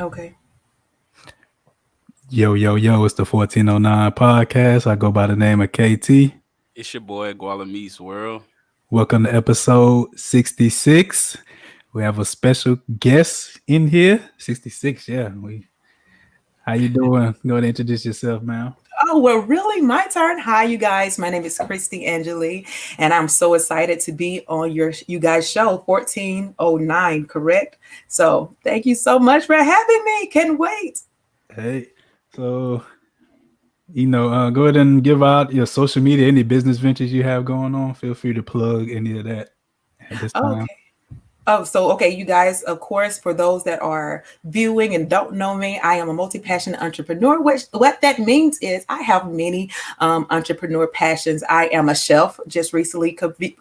Okay. Yo, yo, yo, it's the 1409 podcast. I go by the name of KT. It's your boy GualaMeetsWorld. Welcome to episode 66. We have a special guest in here. 66, yeah. How you doing? Go ahead and introduce yourself, man. Oh, well, really? My turn. Hi, you guys. My name is Kristy Angelee, and I'm so excited to be on you guys' show, 1409, correct? So thank you so much for having me. Can't wait. Hey, so, go ahead and give out your social media, any business ventures you have going on. Feel free to plug any of that at this time. Okay. Oh, so okay, you guys, of course, for those that are viewing and don't know me, I am a multi-passionate entrepreneur. Which what that means is I have many entrepreneur passions. I am a chef, just recently completed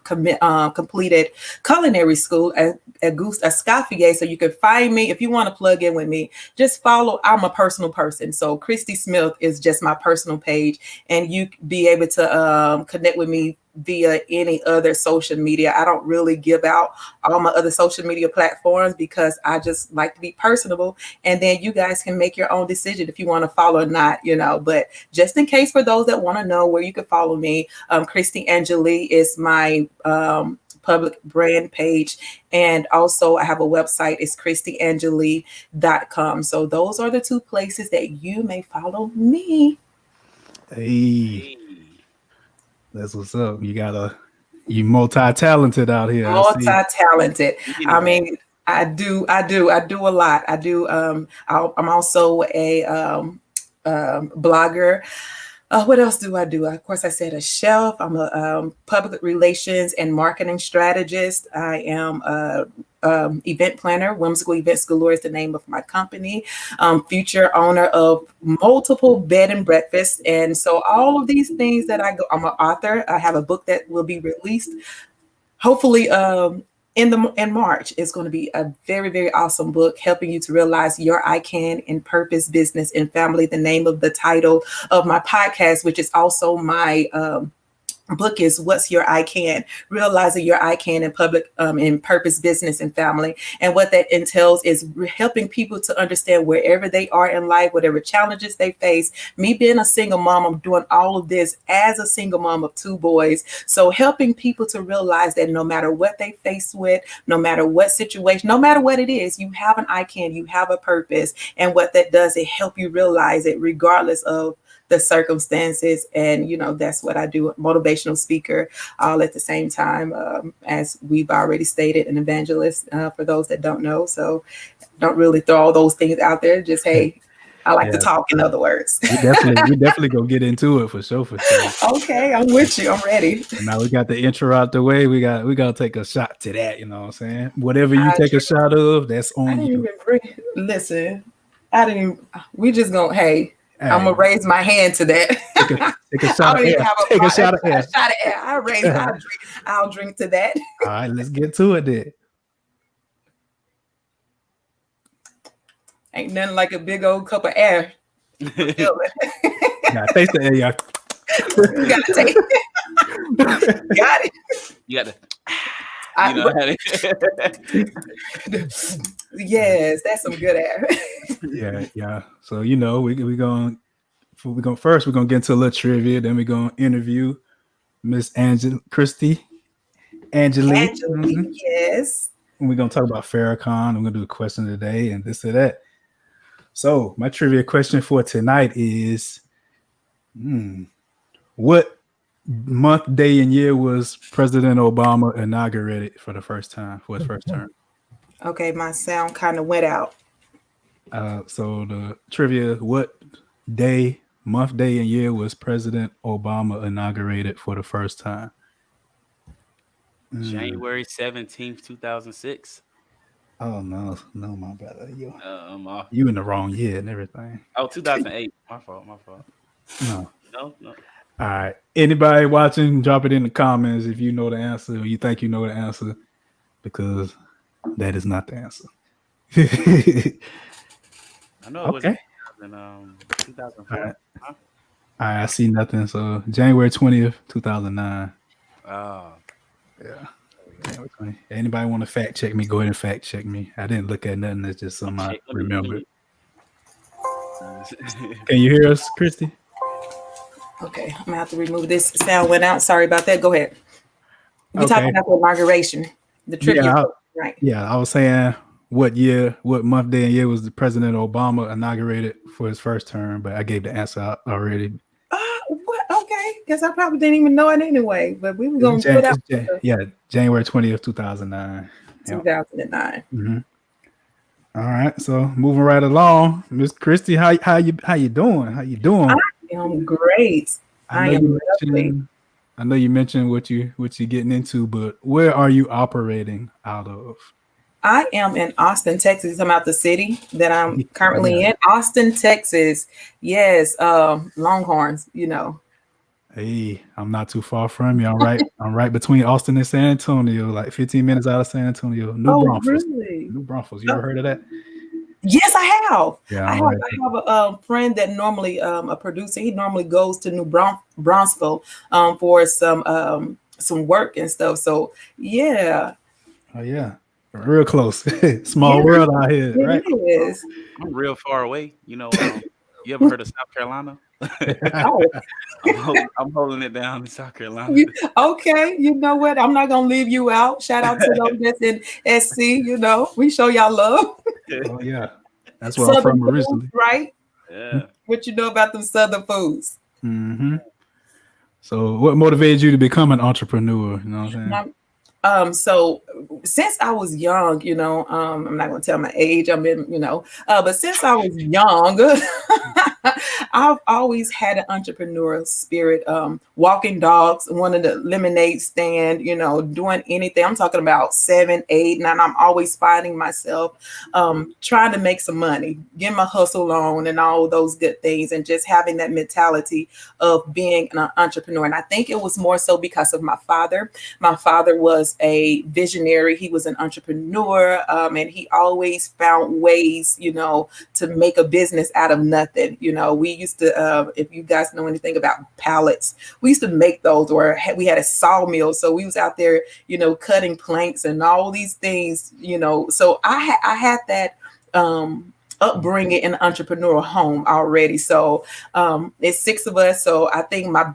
culinary school at Auguste Escoffier. So you can find me if you want to plug in with me. Just follow. I'm a personal person, so Kristy Smith is just my personal page, and you be able to connect with me via any other social media. I don't really give out all my other social media platforms because I just like to be personable. And then you guys can make your own decision if you want to follow or not. But just in case for those that want to know where you can follow me, Kristy Angelee is my public brand page. And also I have a website, it's KristyAngelee.com. So those are the two places that you may follow me. Hey, that's what's up. You multi-talented out here. Multi-talented. I mean, I do a lot. I'm also a blogger. What else do I do? Of course, I said a chef. I'm a public relations and marketing strategist. I am a event planner. Whimsical Events Galore is the name of my company. Future owner of multiple bed and breakfasts. And so all of these things I'm an author. I have a book that will be released hopefully in March. It's going to be a very, very awesome book helping you to realize your I can in purpose, business, and family. The name of the title of my podcast, which is also my book, is What's Your I Can? Realizing Your I Can in public, in purpose, business, and family. And what that entails is helping people to understand wherever they are in life, whatever challenges they face. Me being a single mom, I'm doing all of this as a single mom of two boys. So helping people to realize that no matter what they face with, no matter what situation, no matter what it is, you have an I can, you have a purpose. And what that does, it help you realize it regardless of the circumstances. And that's what I do, motivational speaker, all at the same time, as we've already stated, an evangelist, for those that don't know. So don't really throw all those things out there. Just, hey, I like to talk, in other words. We definitely gonna get into it for sure. Okay, I'm with you. I'm ready. And now we got the intro out the way. We gotta take a shot to that. You know what I'm saying? Whatever you take a shot of, that's on you. Listen, I didn't even. We just gonna. Hey, I'm gonna raise my hand to that. Take a shot of air. Take a shot of air. I'll drink to that. All right, let's get to it then. Ain't nothing like a big old cup of air. Yeah, taste the air, y'all. You gotta take it. Got it. You got to. Yes, that's some good air. Yeah. So we're gonna first we're gonna get into a little trivia. Then we're gonna interview Miss Kristy Angelee. Mm-hmm. Yes. And we're gonna talk about Farrakhan. We're gonna do a question today and this or that. So my trivia question for tonight is, what month, day, and year was President Obama inaugurated for the first time for his first term? Okay, my sound kind of went out. So the trivia: what day, month, day, and year was President Obama inaugurated for the first time? January 17th, 2006. Oh no, my brother, you in the wrong year and everything. Oh, 2008. My fault. No. All right. Anybody watching, drop it in the comments if you know the answer or you think you know the answer, because that is not the answer. I know it was in 2004. All right. I see nothing. So January 20th, 2009. Oh. Yeah. Anybody want to fact check me? Go ahead and fact check me. I didn't look at nothing. That's just something I remembered. Can you hear us, Kristy? Okay, I'm gonna have to remove this. Sound went out. Sorry about that. Go ahead. You're talking Okay. about the inauguration, the trivia, Yeah, right? yeah. I was saying what year, what month, day, and year was the President Obama inaugurated for his first term, but I gave the answer out already. What? Okay, guess I probably didn't even know it anyway. But we were gonna do it out Yeah, January 20th, 2009. Yeah. 2009. Mm-hmm. All right, so moving right along, Miss Kristy, how you doing? How you doing? I am great. I am lovely. I know you mentioned what you getting into, but where are you operating out of? I am in Austin, Texas. I'm out the city that I'm currently Yeah. in. Austin, Texas. Yes, Longhorns. You know. Hey, I'm not too far from you. I'm right between Austin and San Antonio, like 15 minutes out of San Antonio. New Braunfels. Really? New Braunfels. You ever heard of that? Yes, I have. Yeah, I have a friend that normally a producer. He normally goes to New Braunfels for some work and stuff. So yeah. Oh yeah, real close. Small world out here, right? It is. I'm real far away. You ever heard of South Carolina? Oh, I'm holding it down in South Carolina. okay. You know what? I'm not gonna leave you out. Shout out to those that's in SC. You know, we show y'all love. Oh yeah, that's where I'm from originally, right? Yeah. What you know about them Southern foods? Mm-hmm. So, what motivated you to become an entrepreneur? You know what I'm saying? So since I was young, I'm not going to tell my age. But since I was young, I've always had an entrepreneurial spirit. Walking dogs, wanted a lemonade stand, doing anything. I'm talking about 7, 8, 9. I'm always finding myself trying to make some money, getting my hustle on, and all those good things, and just having that mentality of being an entrepreneur. And I think it was more so because of my father. My father was a visionary. He was an entrepreneur, and he always found ways, to make a business out of nothing. We used to, if you guys know anything about pallets, we used to make those, or we had a sawmill. So we was out there, cutting planks and all these things, So I had that upbringing in an entrepreneurial home already. So it's 6 of us. So I think my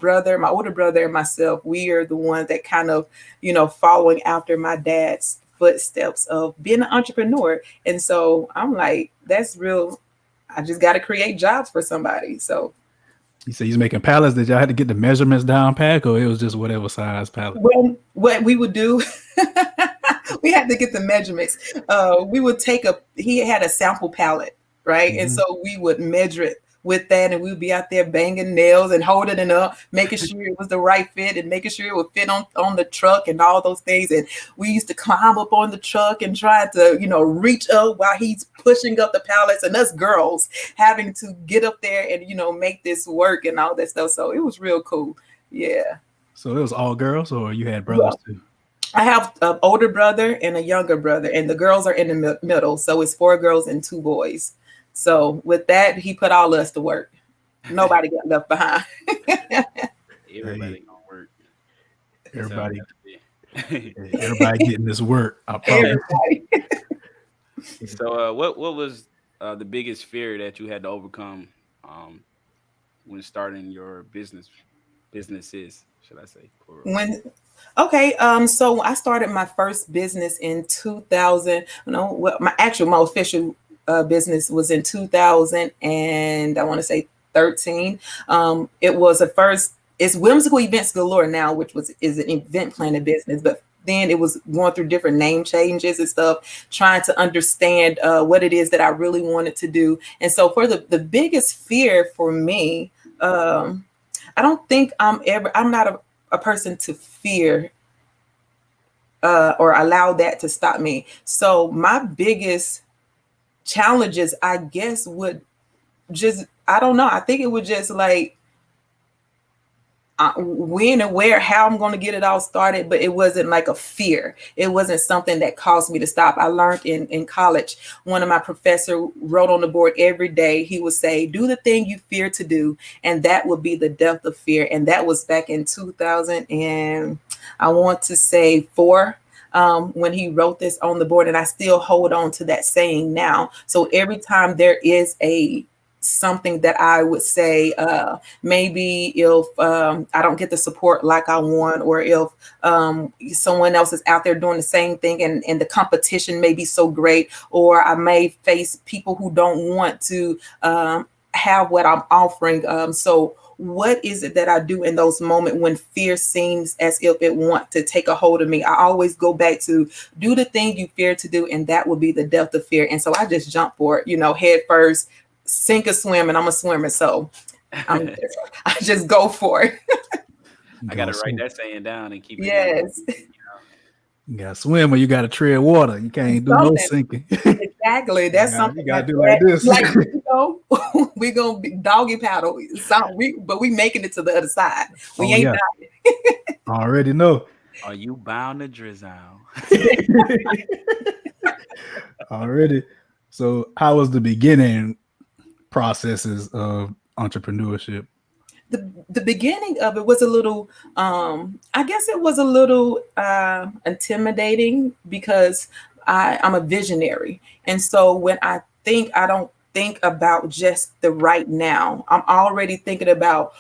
older brother and myself, we are the ones that kind of, following after my dad's footsteps of being an entrepreneur. And so I'm like, that's real. I just got to create jobs for somebody. So you say he's making pallets. Did y'all have to get the measurements down pat, or it was just whatever size pallet? Well, what we would do, we had to get the measurements. We would he had a sample pallet, right? Mm-hmm. And so we would measure it with that, and we'd be out there banging nails and holding it up, making sure it was the right fit and making sure it would fit on the truck and all those things. And we used to climb up on the truck and try to, reach up while he's pushing up the pallets, and us girls having to get up there and, make this work and all that stuff. So it was real cool. Yeah. So it was all girls, or you had brothers too? I have an older brother and a younger brother, and the girls are in the middle. So it's 4 girls and 2 boys. So with that, he put all us to work. Nobody got left behind. Everybody gonna work. Everybody getting this work. I promise. So what was the biggest fear that you had to overcome when starting your businesses, should I say? So I started my first business in 2000. My official business was in 2000, and I want to say 13. It was it's Whimsical Events Galore now, which is an event planning business, but then it was going through different name changes and stuff, trying to understand what it is that I really wanted to do. And so for the biggest fear for me, I don't think I'm not a person to fear or allow that to stop me. So my biggest challenges, I guess, would just, I don't know. I think it would just like when and where, how I'm going to get it all started, but it wasn't like a fear. It wasn't something that caused me to stop. I learned in college, one of my professors wrote on the board every day. He would say, do the thing you fear to do, and that would be the death of fear. And that was back in 2000, and I want to say 4. When he wrote this on the board, and I still hold on to that saying now. So every time there is a something that I would say, maybe if I don't get the support like I want, or if someone else is out there doing the same thing, and the competition may be so great, or I may face people who don't want to have what I'm offering. So what is it that I do in those moments when fear seems as if it wants to take a hold of me? I always go back to do the thing you fear to do, and that will be the depth of fear. And so I just jump for it, head first, sink or swim, and I'm a swimmer. So I just go for it. I got to write that saying down and keep it. Yes. You got to swim or you got to tread water. You can't do no sinking. Exactly. That's something you got to do like this. We're going to be doggy paddle. But we making it to the other side. We ain't dying. Already know. Are you bound to drizzle? Already. So how was the beginning processes of entrepreneurship? The beginning of it was a little, I guess it was a little intimidating, because I'm a visionary. And so when I don't think about just the right now. I'm already thinking about,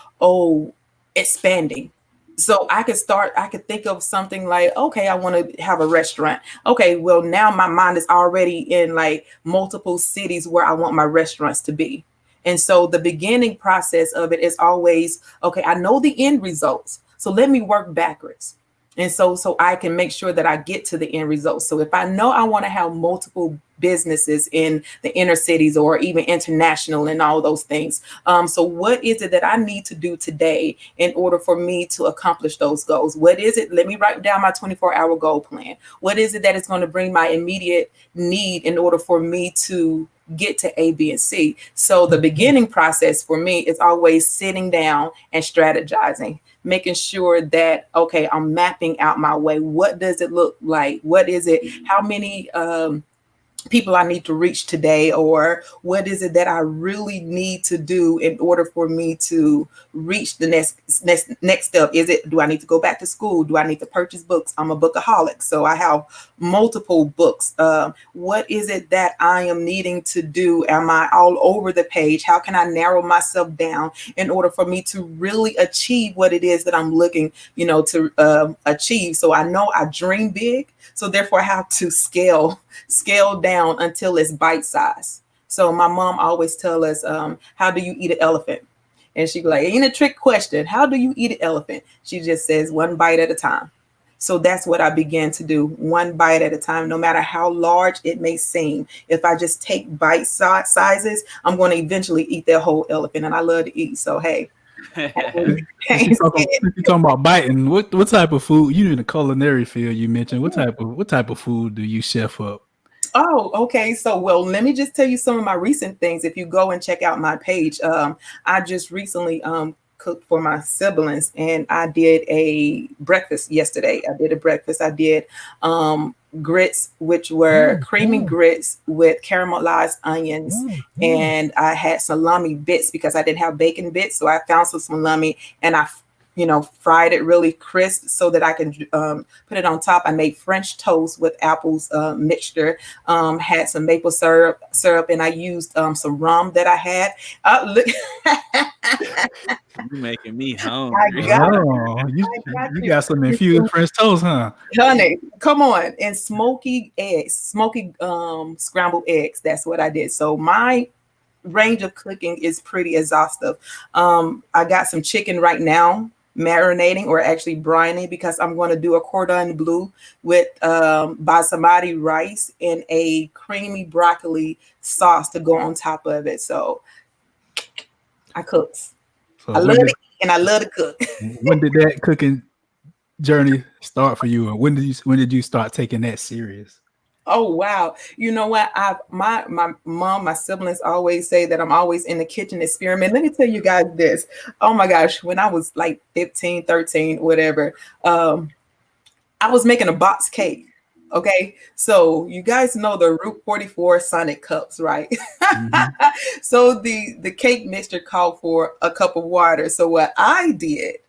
expanding. So I could think of something like, okay, I want to have a restaurant. Okay, well, now my mind is already in like multiple cities where I want my restaurants to be. And so the beginning process of it is always, okay, I know the end results, so let me work backwards. And so I can make sure that I get to the end result. So if I know I want to have multiple businesses in the inner cities or even international and all those things. So what is it that I need to do today in order for me to accomplish those goals? What is it? Let me write down my 24-hour goal plan. What is it that is going to bring my immediate need in order for me to get to A, B, and C? So the beginning process for me is always sitting down and strategizing, making sure that, okay, I'm mapping out my way. What does it look like? What is it? How many people I need to reach today? Or what is it that I really need to do in order for me to reach the next step? Do I need to go back to school? Do I need to purchase books? I'm a bookaholic, so I have multiple books. What is it that I am needing to do? Am I all over the page? How can I narrow myself down in order for me to really achieve what it is that I'm looking, to achieve? So I know I dream big, so therefore I have to scale down until it's bite size. So my mom always tell us, how do you eat an elephant? And she'd be like, ain't a trick question. How do you eat an elephant? She just says, one bite at a time. So that's what I began to do, one bite at a time, no matter how large it may seem. If I just take bite sizes, I'm going to eventually eat that whole elephant. And I love to eat. So, hey. You're talking about biting. What type of food? You in the culinary field, you mentioned. What type of food do you chef up? Oh, okay. So, well, let me just tell you some of my recent things. If you go and check out my page, I just recently cooked for my siblings, and I did a breakfast yesterday. I did grits, which were creamy grits with caramelized onions, and I had salami bits because I didn't have bacon bits, so I found some salami and I fried it really crisp so that I can put it on top. I made French toast with apples mixture, had some maple syrup, and I used some rum that I had. You're making me hungry. You got some infused French toast, huh? Honey, come on. And smoky scrambled eggs. That's what I did. So my range of cooking is pretty exhaustive. I got some chicken right now, marinating or actually brining, because I'm going to do a cordon bleu with basmati rice and a creamy broccoli sauce to go on top of it. So I cook. So I love to eat and I love to cook. When did that cooking journey start for you, and when did you start taking that serious? Oh, wow. You know what? My mom, my siblings always say that I'm always in the kitchen experiment. Let me tell you guys this. Oh my gosh. When I was like 15, 13, whatever, I was making a box cake. Okay. So you guys know the Route 44 Sonic cups, right? Mm-hmm. So the cake mixture called for a cup of water. So what I did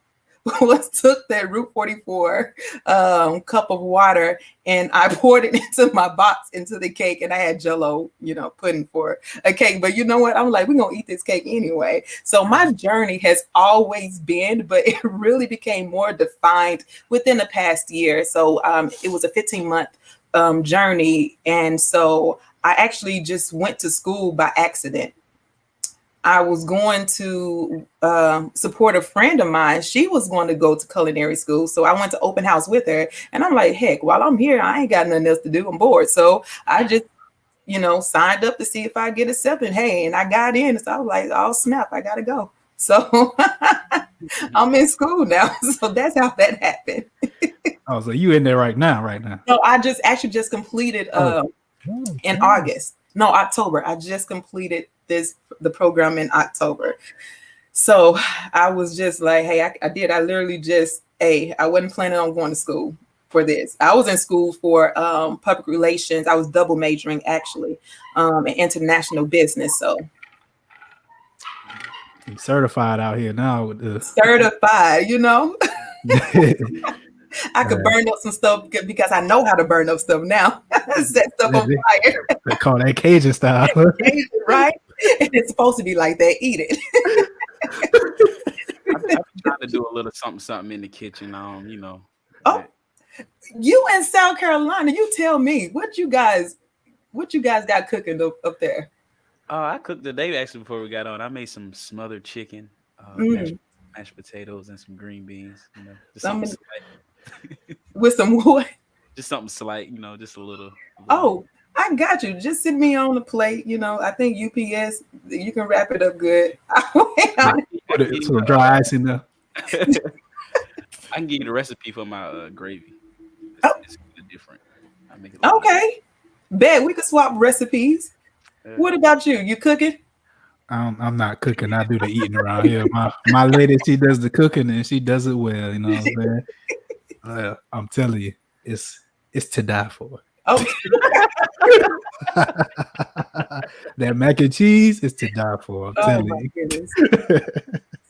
was took that Route 44 cup of water and I poured it into my box, into the cake, and I had Jell-O, pudding for a cake. But you know what? I'm like, we're going to eat this cake anyway. So my journey has always been, but it really became more defined within the past year. So it was a 15-month journey. And so I actually just went to school by accident. I was going to support a friend of mine. She was going to go to culinary school. So I went to open house with her. And I'm like, heck, while I'm here, I ain't got nothing else to do. I'm bored. So I just, signed up to see if I get accepted. Hey, and I got in. So I was like, oh, snap, I got to go. So I'm in school now. So that's how that happened. Oh, so you in there right now? No, I just completed in August. No, October. I just completed the program in October. So I was just like, hey, I literally just, I wasn't planning on going to school for this. I was in school for public relations. I was double majoring actually in international business. So you're certified out here now with the certified, I could burn up some stuff because I know how to burn up stuff now. Set stuff on fire. They call that Cajun style. Cajun, right? And it's supposed to be like that. Eat it. I've been trying to do a little something in the kitchen. Oh, you in South Carolina? You tell me what you guys got cooking up there. I cooked today actually before we got on. I made some smothered chicken, mashed potatoes, and some green beans. Just something slight. With some what? Just something slight. Just a little. Oh, I got you. Just send me on the plate. I think UPS, you can wrap it up good. Put some dry ice in there. I can give you the recipe for my gravy. It's different. I make it okay. Bet we could swap recipes. What about you? You cooking? I'm not cooking. I do the eating around here. My lady, she does the cooking and she does it well. You know what I'm saying? I'm telling you, it's to die for. Okay. That mac and cheese is to die for. I'm telling you. Goodness.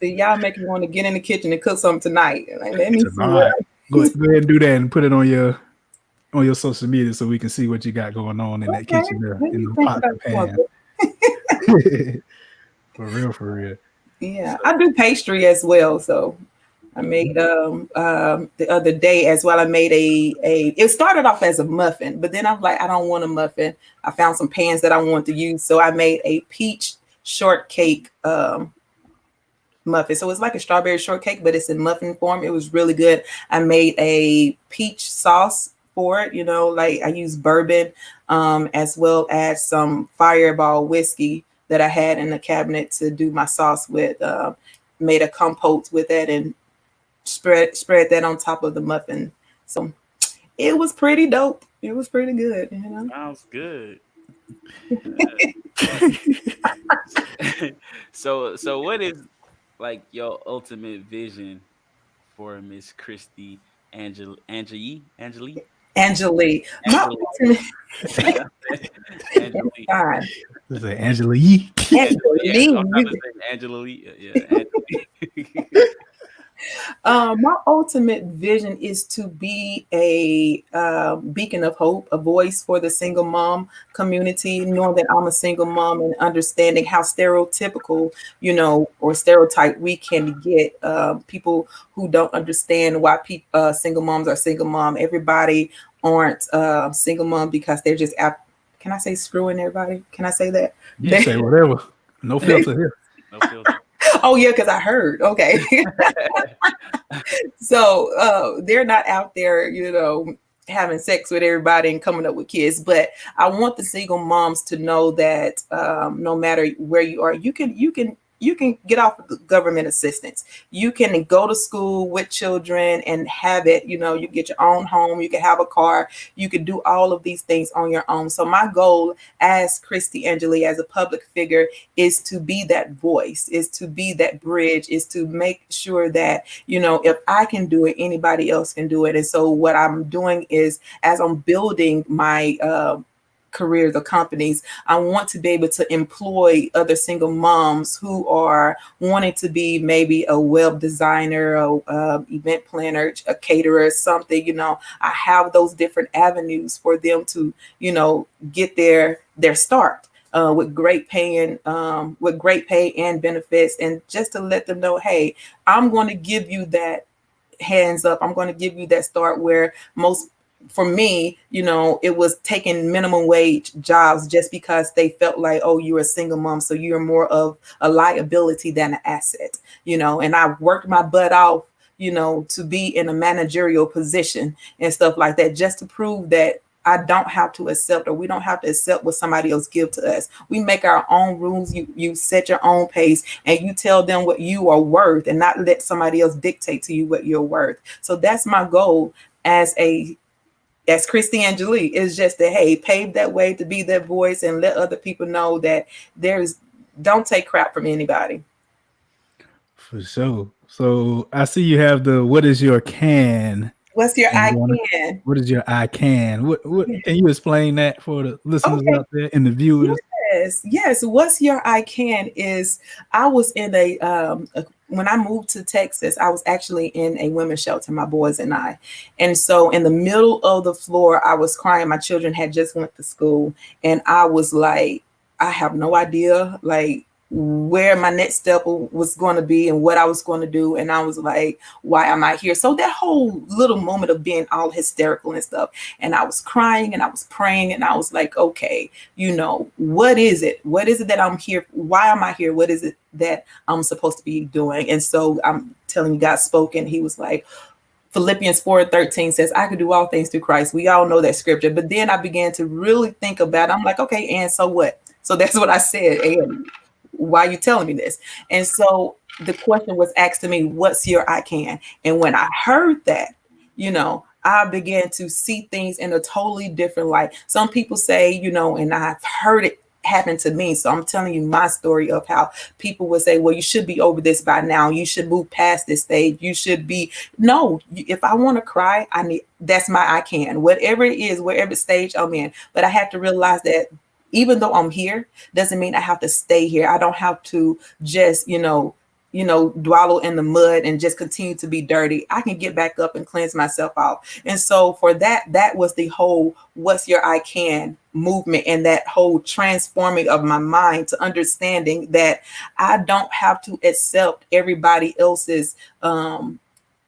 See, y'all make me want to get in the kitchen and cook something tonight. Like, let me see. Go ahead and do that and put it on your social media so we can see what you got going on in that kitchen there, in the pot and pan. For real. Yeah, I do pastry as well. So I made the other day as well. I made it started off as a muffin, but then I'm like, I don't want a muffin. I found some pans that I want to use. So I made a peach shortcake muffin. So it's like a strawberry shortcake, but it's in muffin form. It was really good. I made a peach sauce for it. Like I used bourbon as well as some Fireball whiskey that I had in the cabinet to do my sauce with. Made a compote with it and spread that on top of the muffin. So it was pretty dope. It was pretty good. Sounds good. So what is like your ultimate vision for Miss Kristy Angelee? Angelee. My ultimate Angelee. Is it Angelee? Angelee. My ultimate vision is to be a beacon of hope, a voice for the single mom community, knowing that I'm a single mom and understanding how stereotypical, or stereotype we can get. People who don't understand why single moms are single mom. Everybody aren't single mom because they're just out. Can I say screwing everybody? Can I say that? You say whatever. No filter here. No filter. Oh yeah, because I heard. Okay. So they're not out there, having sex with everybody and coming up with kids. But I want the single moms to know that no matter where you are, you can get off of the government assistance. You can go to school with children and have it, you get your own home, you can have a car, you can do all of these things on your own. So my goal as Kristy Angelee, as a public figure, is to be that voice, is to be that bridge, is to make sure that, if I can do it, anybody else can do it. And so what I'm doing is, as I'm building my careers or companies. I want to be able to employ other single moms who are wanting to be maybe a web designer, a event planner, a caterer, something. I have those different avenues for them to, get their start. With great pay and benefits, and just to let them know, hey, I'm going to give you that hands up. I'm going to give you that start where most, for me, it was taking minimum wage jobs just because they felt like, oh, you're a single mom, so you're more of a liability than an asset, and I worked my butt off, to be in a managerial position and stuff like that, just to prove that I don't have to accept, or we don't have to accept what somebody else give to us. We make our own rules. You set your own pace, and you tell them what you are worth, and not let somebody else dictate to you what you're worth. So that's my goal as Kristy Angelee, is just to, hey, pave that way to be that voice and let other people know that don't take crap from anybody. For sure. So I see you have the what is your can? What's your And I you wanna- can? What is your I can? What can you explain that for the listeners Okay. out there and the viewers? Yes. What's your I can is, I was in when I moved to Texas, I was actually in a women's shelter, my boys and I. And so in the middle of the floor, I was crying. My children had just went to school, and I was like, I have no idea, like, where my next step was going to be and what I was going to do. And I was like, why am I here? So that whole little moment of being all hysterical and stuff. And I was crying and I was praying, and I was like, okay, what is it? What is it that I'm here? Why am I here? What is it that I'm supposed to be doing? And so I'm telling you, God spoke, and he was like, Philippians 4:13 says, I could do all things through Christ. We all know that scripture. But then I began to really think about it. I'm like, okay, and so what? So that's what I said. And why are you telling me this? And so the question was asked to me, what's your I can? And when I heard that, I began to see things in a totally different light. Some people say, and I've heard it happen to me. So I'm telling you my story of how people would say, well, you should be over this by now. You should move past this stage. You should be, no, if I want to cry, that's my I can, whatever it is, wherever stage I'm in. But I have to realize that even though I'm here, doesn't mean I have to stay here. I don't have to just, dwell in the mud and just continue to be dirty. I can get back up and cleanse myself out. And so for that was the whole what's your I can movement, and that whole transforming of my mind to understanding that I don't have to accept everybody else's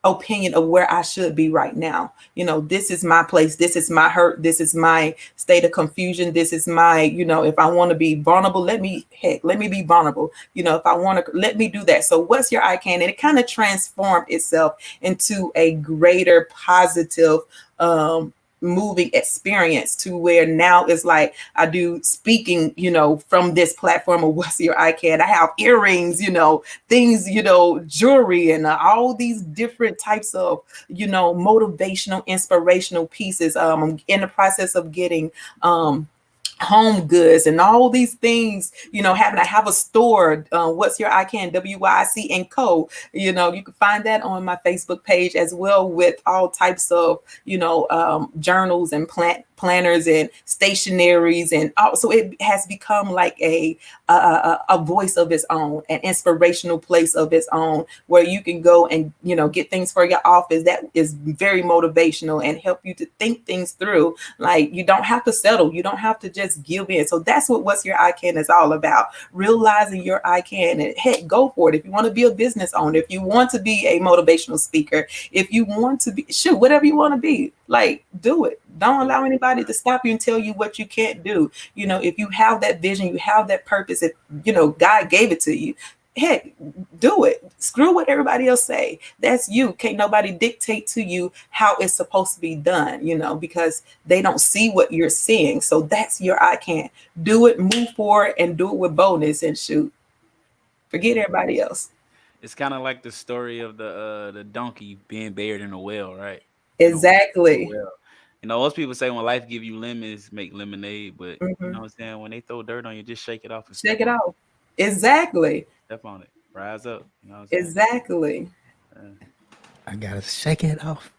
opinion of where I should be right now. This is my place. This is my hurt. This is my state of confusion. This is my, if I want to be vulnerable, let me be vulnerable. If I want to, let me do that. So what's your I can? And it kind of transformed itself into a greater positive, moving experience, to where now it's like I do speaking, from this platform of what's your I can. I have earrings, things, jewelry, and all these different types of, motivational, inspirational pieces. I'm in the process of getting home goods and all these things, having to have a store. What's your I can, WYC and Co. You can find that on my Facebook page as well, with all types of, journals and planners and stationaries, and so it has become like a voice of its own, an inspirational place of its own, where you can go and get things for your office that is very motivational and help you to think things through. Like, you don't have to settle, you don't have to just give in. So that's what's your I can is all about, realizing your I can, and heck, go for it. If you want to be a business owner, if you want to be a motivational speaker, if you want to be, whatever you want to be, like, do it. Don't allow anybody to stop you and tell you what you can't do. If you have that vision, you have that purpose, if God gave it to you, heck, do it. Screw what everybody else say. That's you. Can't nobody dictate to you how it's supposed to be done, because they don't see what you're seeing. So that's your I can. Do it, move forward, and do it with boldness, and shoot, forget everybody else. It's kind of like the story of the donkey being buried in a well, right? In a Exactly. well. Most people say when life give you lemons, make lemonade, but you Hmm. know what I'm saying? When they throw dirt on you, just shake it off and Shake it off. Exactly. step on it. Rise up. You know what I'm saying? Exactly. Uh, I gotta shake it off.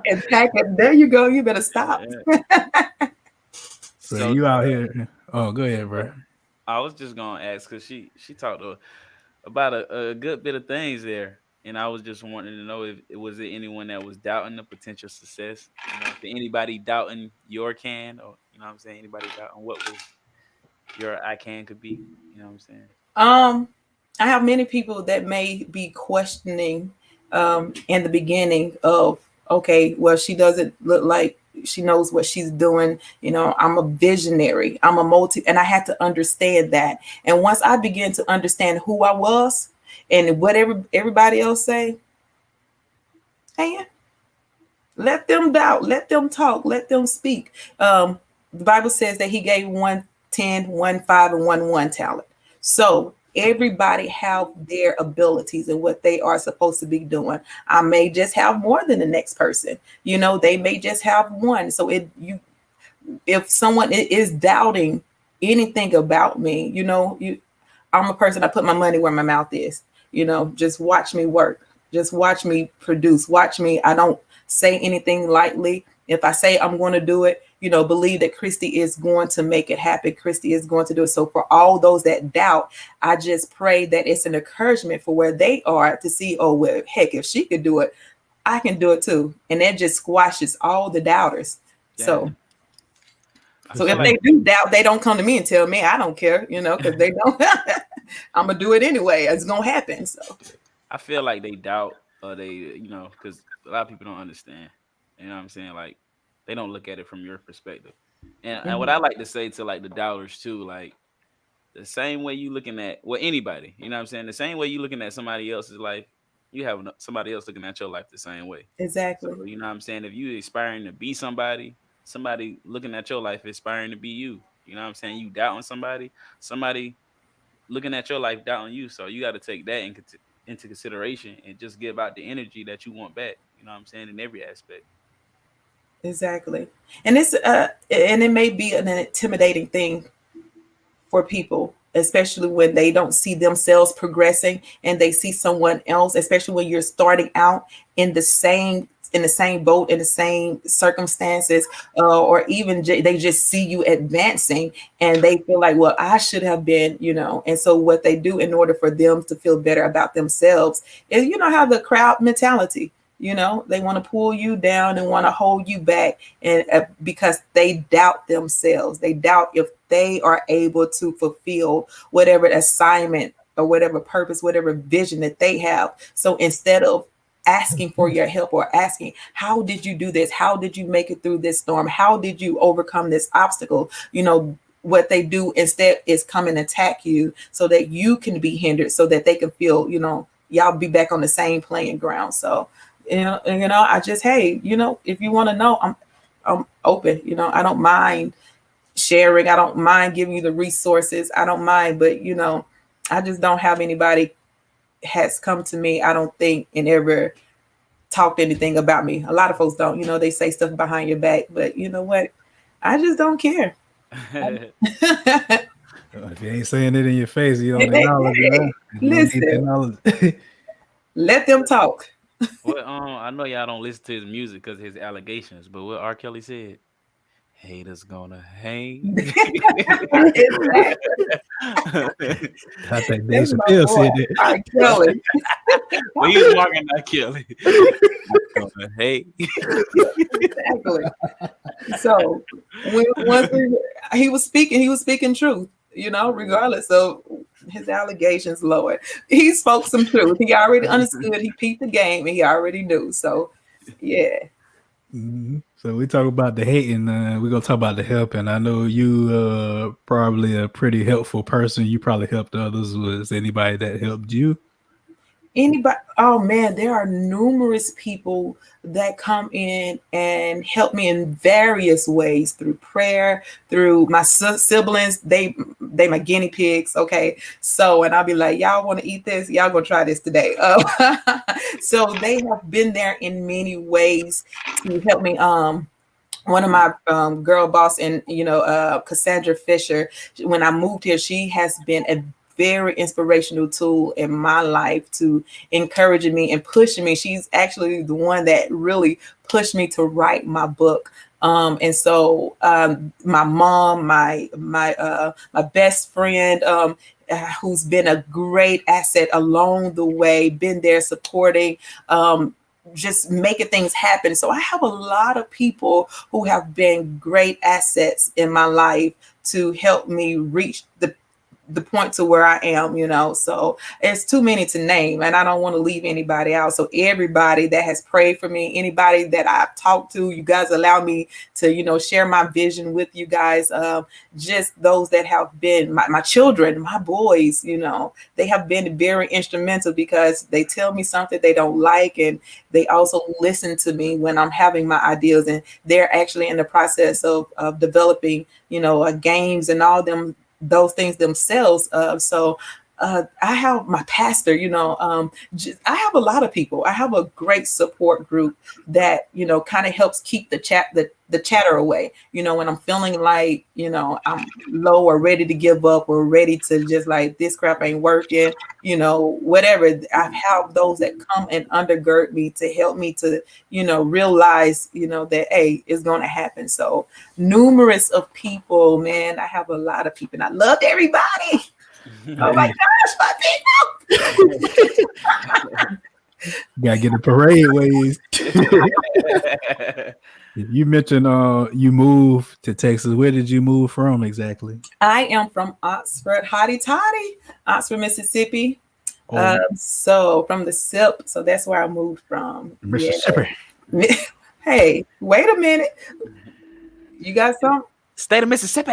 And pack it. There you go. You better stop. So So you out here? Oh, go ahead, bro. I was just gonna ask because she talked about a good bit of things there, and I was just wanting to know if it was it anyone that was doubting the potential success. You know, if anybody doubting your can, or you know what I'm saying, anybody doubting what was your I can could be. You know what I'm saying? Um, I have many people that may be questioning in the beginning of, okay, well, she doesn't look like she knows what she's doing. You know, I'm a visionary. I'm a and I had to understand that. And once I began to understand who I was and whatever everybody else say, hey, let them doubt, let them talk, let them speak. The Bible says that he gave 1 10, 1 5, and 1 talent. So everybody have their abilities and what they are supposed to be doing. I may just have more than the next person. You know, they may just have one. So if someone is doubting anything about me, you know, I'm a person, I put my money where my mouth is. You know, just watch me work. Just watch me produce. Watch me. I don't say anything lightly. If I say I'm going to do it, you know, believe that Kristy is going to make it happen. Kristy is going to do it. So for all those that doubt, I just pray that it's an encouragement for where they are to see, oh, well, heck, if she could do it, I can do it too. And that just squashes all the doubters. Yeah. So I so feel if like they do doubt, they don't come to me and tell me. I don't care, you know, because they don't. I'm gonna do it anyway. It's gonna happen. So I feel like they doubt or they, you know, because a lot of people don't understand. You know what I'm saying? Like they don't look at it from your perspective. And what I like to say to like the doubters too, like the same way you looking at anybody, you know what I'm saying? The same way you looking at somebody else's life, you have somebody else looking at your life the same way. So exactly, you know what I'm saying? If you aspiring to be somebody looking at your life aspiring to be you. You know what I'm saying? You doubting somebody looking at your life doubting you. So you got to take that into consideration and just give out the energy that you want back. You know what I'm saying? In every aspect. exactly. And and it may be an intimidating thing for people, especially when they don't see themselves progressing and they see someone else, especially when you're starting out in the same boat, in the same circumstances, or even they just see you advancing and they feel like, well, I should have been, you know. And so what they do in order for them to feel better about themselves is, you know, how the crowd mentality. You know, they want to pull you down and want to hold you back, and because they doubt themselves, they doubt if they are able to fulfill whatever assignment or whatever purpose, whatever vision that they have. So instead of asking for your help or asking, how did you do this? How did you make it through this storm? How did you overcome this obstacle? You know, what they do instead is come and attack you so that you can be hindered, so that they can feel, you know, y'all be back on the same playing ground. So I just, hey, you know, if you want to know, I'm open. You know, I don't mind sharing. I don't mind giving you the resources. I don't mind, but you know, I just don't have anybody has come to me, I don't think, and ever talked anything about me. A lot of folks don't, you know, they say stuff behind your back, but you know what? I just don't care. If you ain't saying it in your face, you don't acknowledge it. Huh? You don't need to Listen, acknowledge. let them talk. Well, I know y'all don't listen to his music because of his allegations, but what R. Kelly said, haters gonna hang. Exactly. I think Dave That's my Chappelle boy, said that. R. Kelly. Well, he's marking R. Kelly. Gonna hate. Exactly. So once he was speaking truth, you know, regardless of his allegations, Lord. He spoke some truth. He already understood, he peeped the game, and he already knew. So yeah. Mhm. So we talk about the hating. We're gonna talk about the helping. I know you probably a pretty helpful person. You probably helped others. Was anybody that helped you? Anybody, oh man, there are numerous people that come in and help me in various ways, through prayer, through my siblings. They my guinea pigs. Okay, so, and I'll be like, y'all want to eat this? Y'all gonna try this today? So they have been there in many ways to help me. One of my girl boss, and Cassandra Fisher, when I moved here, she has been a very inspirational tool in my life to encouraging me and pushing me. She's actually the one that really pushed me to write my book. And so my mom, my best friend, who's been a great asset along the way, been there supporting, just making things happen. So I have a lot of people who have been great assets in my life to help me reach the point to where I am, so it's too many to name and I don't want to leave anybody out. So everybody that has prayed for me, anybody that I've talked to, you guys allow me to, share my vision with you guys. Just those that have been my children, my boys, they have been very instrumental because they tell me something they don't like. And they also listen to me when I'm having my ideas, and they're actually in the process of developing, games and all those things themselves. So I have my pastor, I have a lot of people. I have a great support group that, kind of helps keep the chatter away. When I'm feeling like, I'm low or ready to give up or ready to just like, this crap ain't working, whatever. I have those that come and undergird me to help me to, realize, that, hey, it's going to happen. So numerous of people, man, I have a lot of people and I love everybody. Oh my gosh, my people. Gotta get the parade ways. You mentioned you moved to Texas. Where did you move from exactly? I am from Oxford, hotty toddy, Oxford, Mississippi. So from the SIP, so that's where I moved from. Mississippi. Yeah. Hey, wait a minute. You got some? State of Mississippi.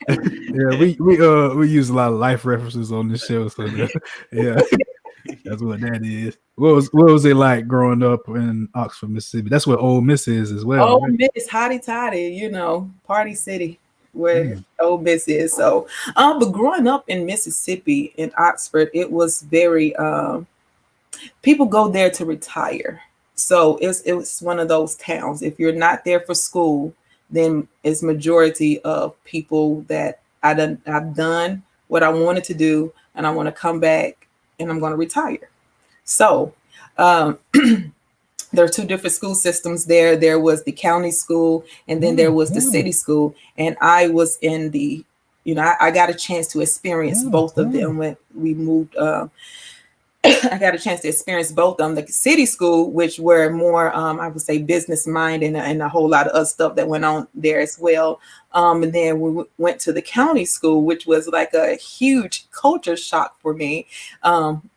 Yeah, we use a lot of life references on this show, so yeah, that's what that is. What was it like growing up in Oxford, Mississippi? That's where Ole Miss is as well. Ole Miss, hotty toddy, Party City, where Ole Miss is. So, but growing up in Mississippi, in Oxford, it was very. People go there to retire, so it was one of those towns. If you're not there for school, then it's majority of people that I've done what I wanted to do, and I want to come back and I'm going to retire. So there are two different school systems there. There was the county school, and then there was the city school. And I was in the, I got a chance to experience both of them when we moved. I got a chance to experience both of them. The city school, which were more, I would say, business mind and a whole lot of other stuff that went on there as well. And then we went to the county school, which was like a huge culture shock for me,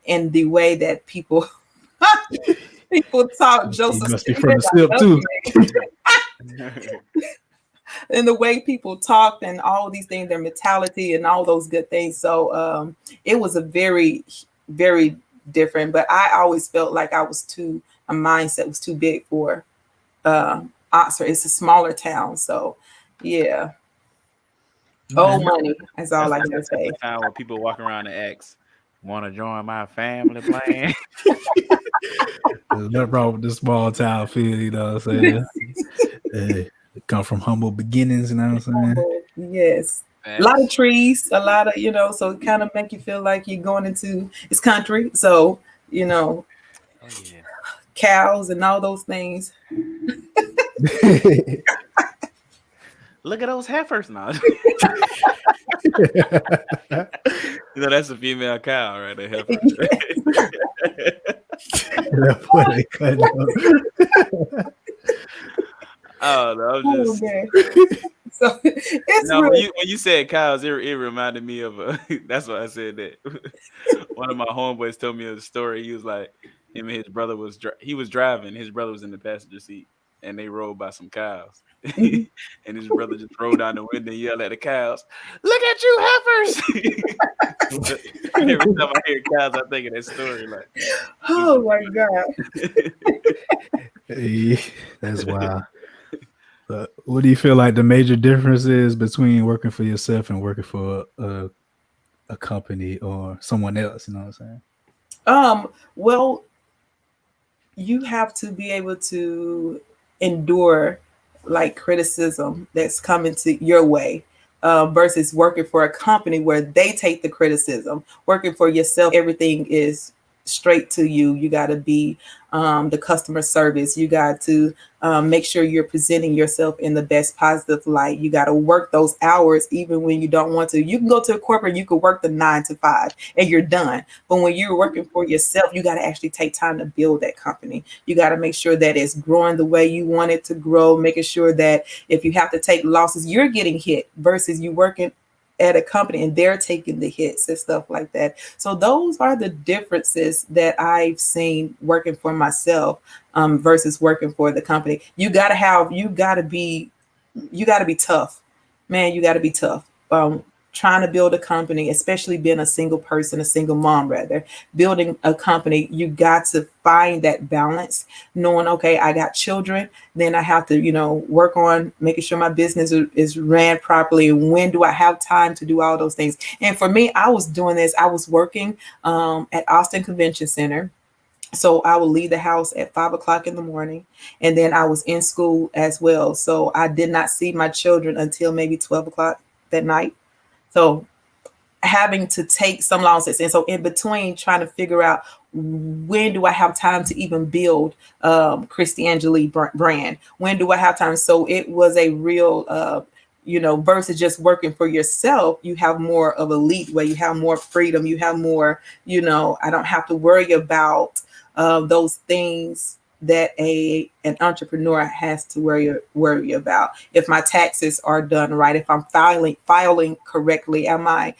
in the way that people talk. Joseph must be from the SIP too. And the way people talked and all these things, their mentality and all those good things. So it was a very, very different, but I always felt like my mindset was too big for Oxford. It's a smaller town, so yeah. Oh, money. That's all I can say. Time when people walk around and ask, "Want to join my family plan?" There's nothing wrong with the small town feel, you know what I'm saying? Hey, come from humble beginnings, you know what I'm saying? Yes. A lot of trees, a lot of, so it kind of make you feel like you're going into it's country. So, cows and all those things. Look at those heifers now. That's a female cow, right? A heifer. Oh, no, I'm just. So it's really... when you said cows, it reminded me of that's why I said that. One of my homeboys told me a story. He was like, him and his brother was driving. His brother was in the passenger seat, and they rode by some cows. And his brother just rolled down the window and yelled at the cows, "Look at you heifers!" Every time I hear cows, I think of that story. Like, oh my God, that's wild. What do you feel like the major difference is between working for yourself and working for a company or someone else? You know what I'm saying? Well, you have to be able to endure like criticism that's coming to your way. versus working for a company where they take the criticism. Working for yourself, everything is straight to you. You got to be the customer service. You got to make sure you're presenting yourself in the best positive light. You got to work those hours even when you don't want to. You can go to a corporate, you could work the 9 to 5 and you're done. But when you're working for yourself, you got to actually take time to build that company. You got to make sure that it's growing the way you want it to grow, making sure that if you have to take losses, you're getting hit versus you working at a company and they're taking the hits and stuff like that. So those are the differences that I've seen working for myself versus working for the company. You got to be tough, man. You got to be tough. Trying to build a company, especially being a single person, a single mom, rather, building a company, you got to find that balance, knowing, okay, I got children, then I have to, work on making sure my business is ran properly. And when do I have time to do all those things? And for me, I was doing this. I was working at Austin Convention Center. So I would leave the house at 5 o'clock in the morning, and then I was in school as well. So I did not see my children until maybe 12 o'clock that night. So having to take some losses. And so in between trying to figure out when do I have time to even build Kristy Angelee brand? When do I have time? So it was a real, versus just working for yourself, you have more of a lead where you have more freedom. You have more, I don't have to worry about those things that an entrepreneur has to worry about. If my taxes are done right, if I'm filing correctly, am I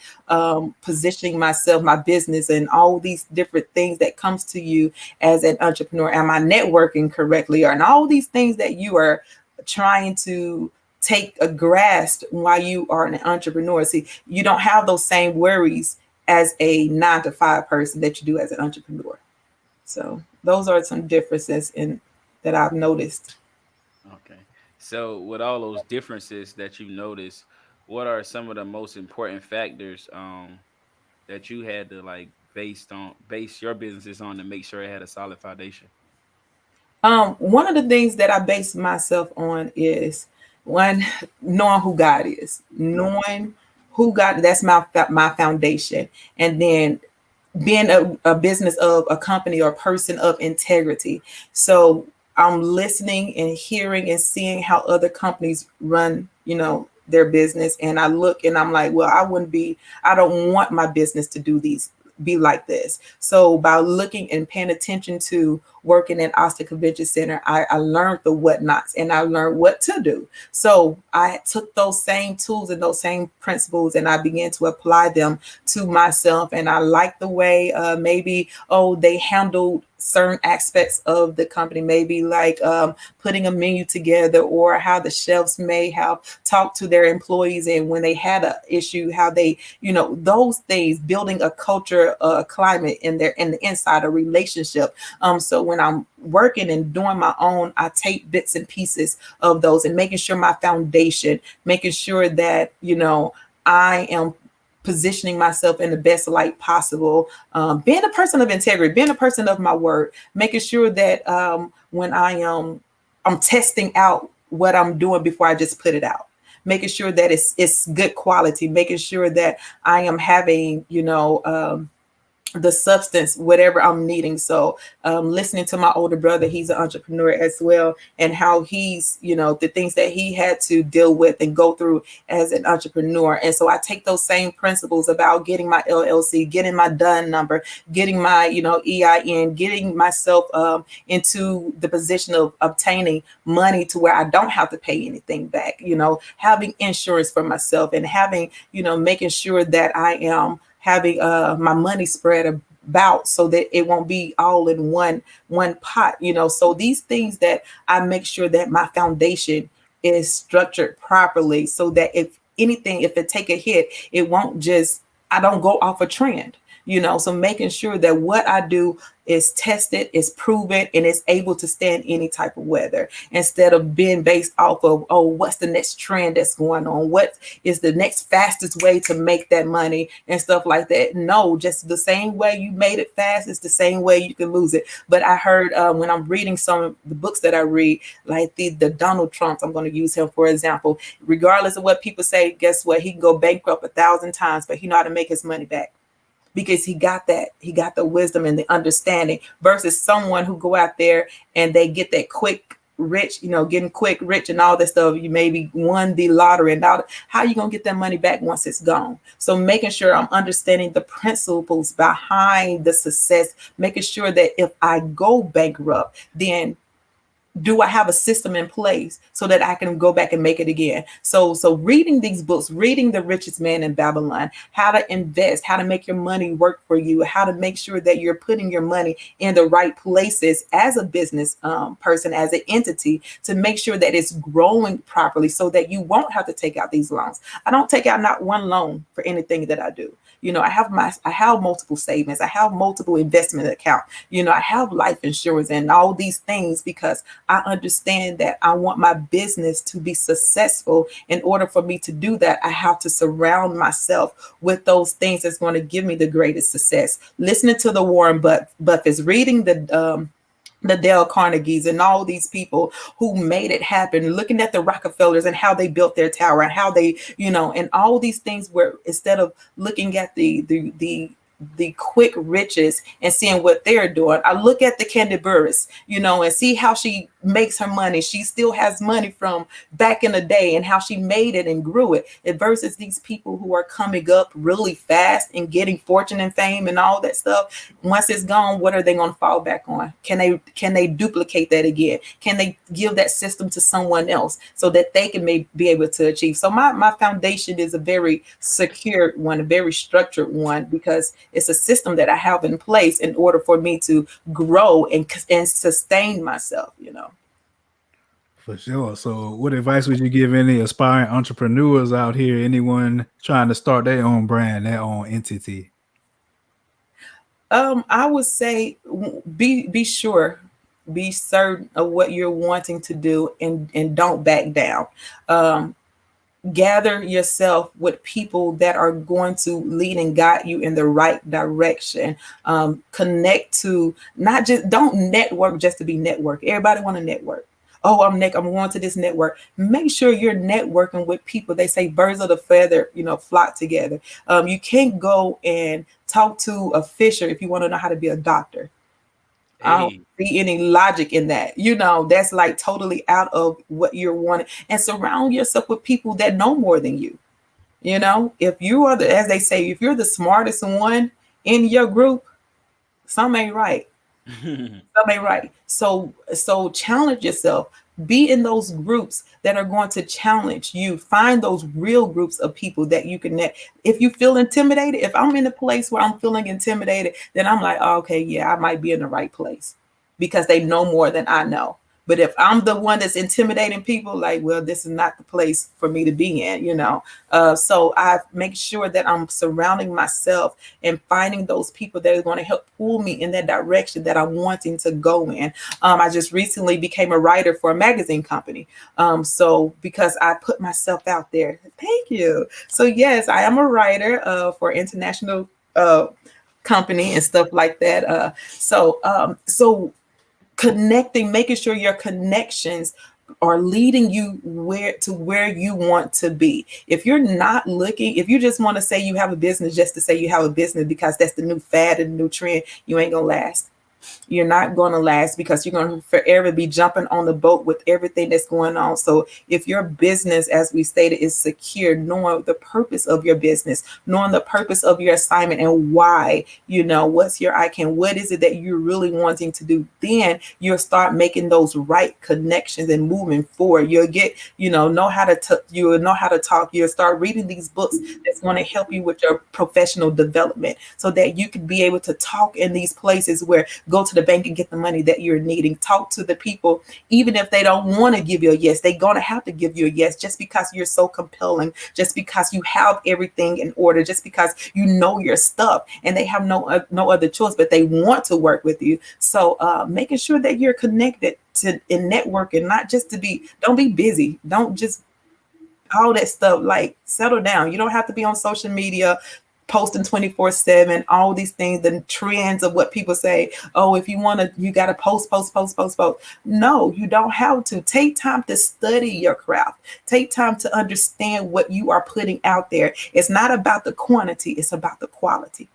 positioning myself, my business, and all these different things that comes to you as an entrepreneur? Am I networking correctly? And all these things that you are trying to take a grasp while you are an entrepreneur. See, you don't have those same worries as a 9 to 5 person that you do as an entrepreneur. So those are some differences that I've noticed. Okay. So with all those differences that you noticed, what are some of the most important factors that you had to like base your businesses on to make sure it had a solid foundation? One of the things that I base myself on is one, knowing who God is, knowing who God, that's my foundation. And then being a business of a company or person of integrity. So I'm listening and hearing and seeing how other companies run, their business. And I look and I'm like, well, I don't want my business to be like this. So by looking and paying attention to working at Austin Convention Center, I learned the whatnots and I learned what to do. So I took those same tools and those same principles and I began to apply them to myself. And I like the way they handled certain aspects of the company, maybe like putting a menu together, or how the chefs may have talked to their employees, and when they had an issue, how they, those things, building a culture, a climate in the inside, a relationship. So when I'm working and doing my own, I take bits and pieces of those and making sure my foundation, making sure that, I am positioning myself in the best light possible, being a person of integrity, being a person of my word, making sure that when I'm testing out what I'm doing before I just put it out, making sure that it's good quality, making sure that I am having, the substance, whatever I'm needing. So listening to my older brother, he's an entrepreneur as well, and how he's, the things that he had to deal with and go through as an entrepreneur. And so I take those same principles about getting my LLC, getting my DUN number, getting my, EIN, getting myself into the position of obtaining money to where I don't have to pay anything back, having insurance for myself, and having, making sure that I am having my money spread about so that it won't be all in one pot, So these things that I make sure that my foundation is structured properly, so that if it take a hit, it won't just, I don't go off a trend. So making sure that what I do is tested, is proven, and is able to stand any type of weather, instead of being based off of, oh, what's the next trend that's going on, what is the next fastest way to make that money and stuff like that. No, just the same way you made it fast is the same way you can lose it. But I heard when I'm reading some of the books that I read, like the Donald Trump, I'm going to use him for example, regardless of what people say, guess what, he can go bankrupt 1,000 times, but he know how to make his money back, because he got the wisdom and the understanding, versus someone who go out there and they get that quick rich, getting quick rich and all that stuff. You maybe won the lottery, and how you gonna get that money back once it's gone? So making sure I'm understanding the principles behind the success, making sure that if I go bankrupt, then do I have a system in place so that I can go back and make it again? So reading these books, reading The Richest Man in Babylon, how to invest, how to make your money work for you, how to make sure that you're putting your money in the right places as a business person, as an entity, to make sure that it's growing properly so that you won't have to take out these loans. I don't take out not one loan for anything that I do. I have multiple savings. I have multiple investment accounts. I have life insurance and all these things, because I understand that I want my business to be successful. In order for me to do that, I have to surround myself with those things that's going to give me the greatest success. Listening to the Warren Buffett's, reading the Dale Carnegies and all these people who made it happen, looking at the Rockefellers and how they built their tower and how they, and all these things, where instead of looking at the quick riches and seeing what they're doing, I look at the Candy Burris, and see how she makes her money. She still has money from back in the day and how she made it and grew it, versus these people who are coming up really fast and getting fortune and fame and all that stuff. Once it's gone, what are they going to fall back on? Can they duplicate that again? Can they give that system to someone else so that they can be able to achieve? So my foundation is a very secure one, a very structured one, because it's a system that I have in place in order for me to grow and sustain myself. For sure. So what advice would you give any aspiring entrepreneurs out here, anyone trying to start their own brand, their own entity? I would say be sure, be certain of what you're wanting to do, and don't back down. Gather yourself with people that are going to lead and guide you in the right direction. Connect to, not just, don't network just to be network. Everybody want to network. Oh, I'm going to this network. Make sure you're networking with people. They say birds of the feather, flock together. You can't go and talk to a fisher if you want to know how to be a doctor. I don't see any logic in that. That's like totally out of what you're wanting. And surround yourself with people that know more than you. If you are as they say, if you're the smartest one in your group, some ain't right. Some ain't right. So challenge yourself. Be in those groups that are going to challenge you. Find those real groups of people that you can net. If you feel intimidated, if I'm in a place where I'm feeling intimidated, then I'm like, oh, okay, yeah, I might be in the right place, because they know more than I know. But if I'm the one that's intimidating people, like, well, this is not the place for me to be in, So I make sure that I'm surrounding myself and finding those people that are going to help pull me in that direction that I'm wanting to go in. I just recently became a writer for a magazine company. So because I put myself out there. Thank you. So yes, I am a writer for international company and stuff like that. So connecting, making sure your connections are leading you where you want to be. If you're not looking, if you just want to say you have a business just to say you have a business because that's the new fad and the new trend, you ain't gonna last. You're not going to last, because you're going to forever be jumping on the boat with everything that's going on. So if your business, as we stated, is secure, knowing the purpose of your business, knowing the purpose of your assignment and why, what's your ICANN, what is it that you're really wanting to do, then you'll start making those right connections and moving forward. You'll get, know how to you'll know how to talk. You'll start reading these books that's going to help you with your professional development, so that you can be able to talk in these places where go to the bank and get the money that you're needing. Talk to the people, even if they don't want to give you a yes, they're going to have to give you a yes just because you're so compelling, just because you have everything in order, just because you know your stuff, and they have no other choice, but they want to work with you. So making sure that you're connected to in networking, not just to be, don't be busy. Don't just all that stuff, like settle down. You don't have to be on social media posting 24/7, all these things, the trends of what people say. Oh, if you want to, you got to post. No, you don't have to. Take time to study your craft. Take time to understand what you are putting out there. It's not about the quantity, it's about the quality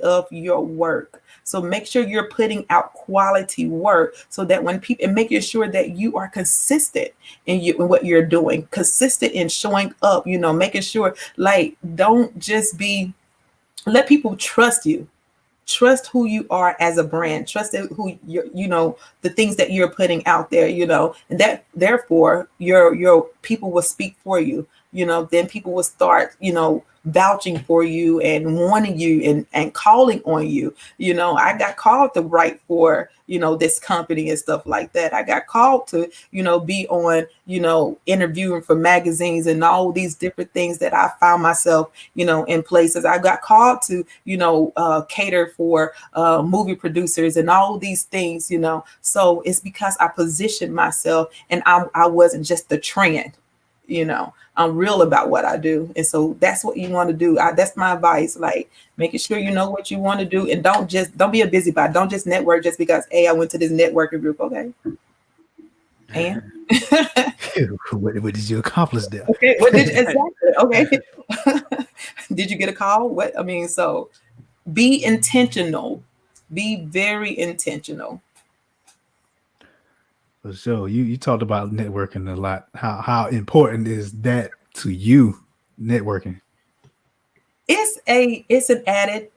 of your work. So make sure you're putting out quality work, so that when people, and making sure that you are consistent in what you're doing, consistent in showing up, making sure, like, don't just be, let people trust you. Trust who you are as a brand. Trust who the things that you're putting out there, and that therefore your people will speak for you. Then people will start, vouching for you and wanting you and calling on you. I got called to write for, this company and stuff like that. I got called to, be on, interviewing for magazines and all these different things that I found myself, in places. I got called to, cater for movie producers and all these things, So it's because I positioned myself, and I wasn't just the trend. I'm real about what I do. And so that's what you want to do. That's my advice. Like, making sure you know what you want to do, and don't be a busybody. Don't just network just because, hey, I went to this networking group. Okay. And what did you accomplish there? okay, what did you, exactly? Okay. Did you get a call? What, I mean, so be intentional. Be very intentional. For sure. You talked about networking a lot. How important is that to you, networking? It's an added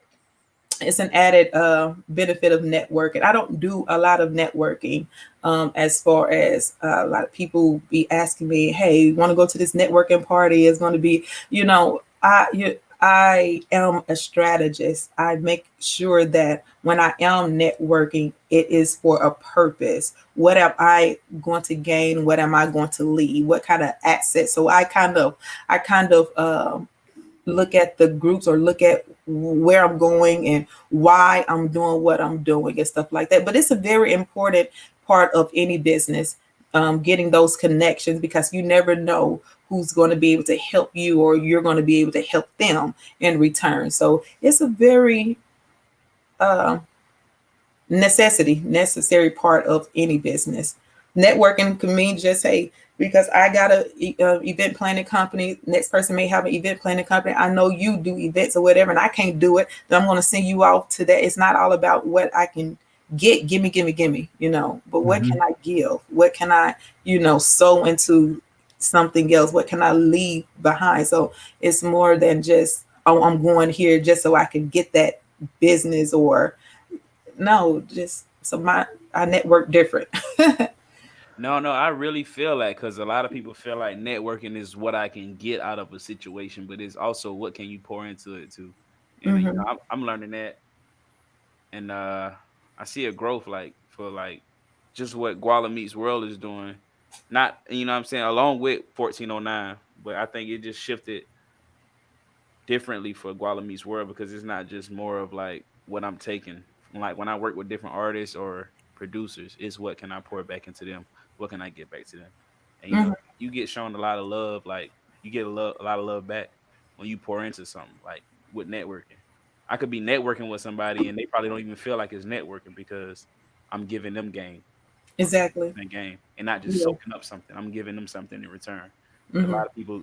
benefit of networking. I don't do a lot of networking, as far as a lot of people be asking me, hey, you want to go to this networking party? It's going to be, I am a strategist. I make sure that when I am networking, it is for a purpose. What am I going to gain? What am I going to leave? What kind of assets? So I kind of look at the groups, or look at where I'm going and why I'm doing what I'm doing and stuff like that. But it's a very important part of any business, getting those connections, because you never know who's going to be able to help you, or you're going to be able to help them in return. So it's a very necessary part of any business. Networking can mean just, hey, because I got a event planning company, next person may have an event planning company. I know you do events or whatever, and I can't do it, then I'm going to send you off to that. It's not all about what I can get, give me, but what can I give? What can I, sow into something else? What can I leave behind? So it's more than just, oh, I'm going here just so I can get that business, or no, just so I network different. No, I really feel that, because a lot of people feel like networking is what I can get out of a situation, but it's also what can you pour into it too. And Hmm. I'm learning that, and I see a growth, like, for like just what GualaMeetsWorld is doing. Not, what I'm saying, along with 1409, but I think it just shifted differently for GualaMeetsWorld, because it's not just more of like what I'm taking. Like, when I work with different artists or producers, it's what can I pour back into them? What can I get back to them? And Hmm. you get shown a lot of love. Like, you get a lot of love back when you pour into something, like with networking. I could be networking with somebody and they probably don't even feel like it's networking, because I'm giving them game. I'm Exactly. giving them game, and not just Yeah. soaking up something. I'm giving them something in return. But a Hmm. lot of people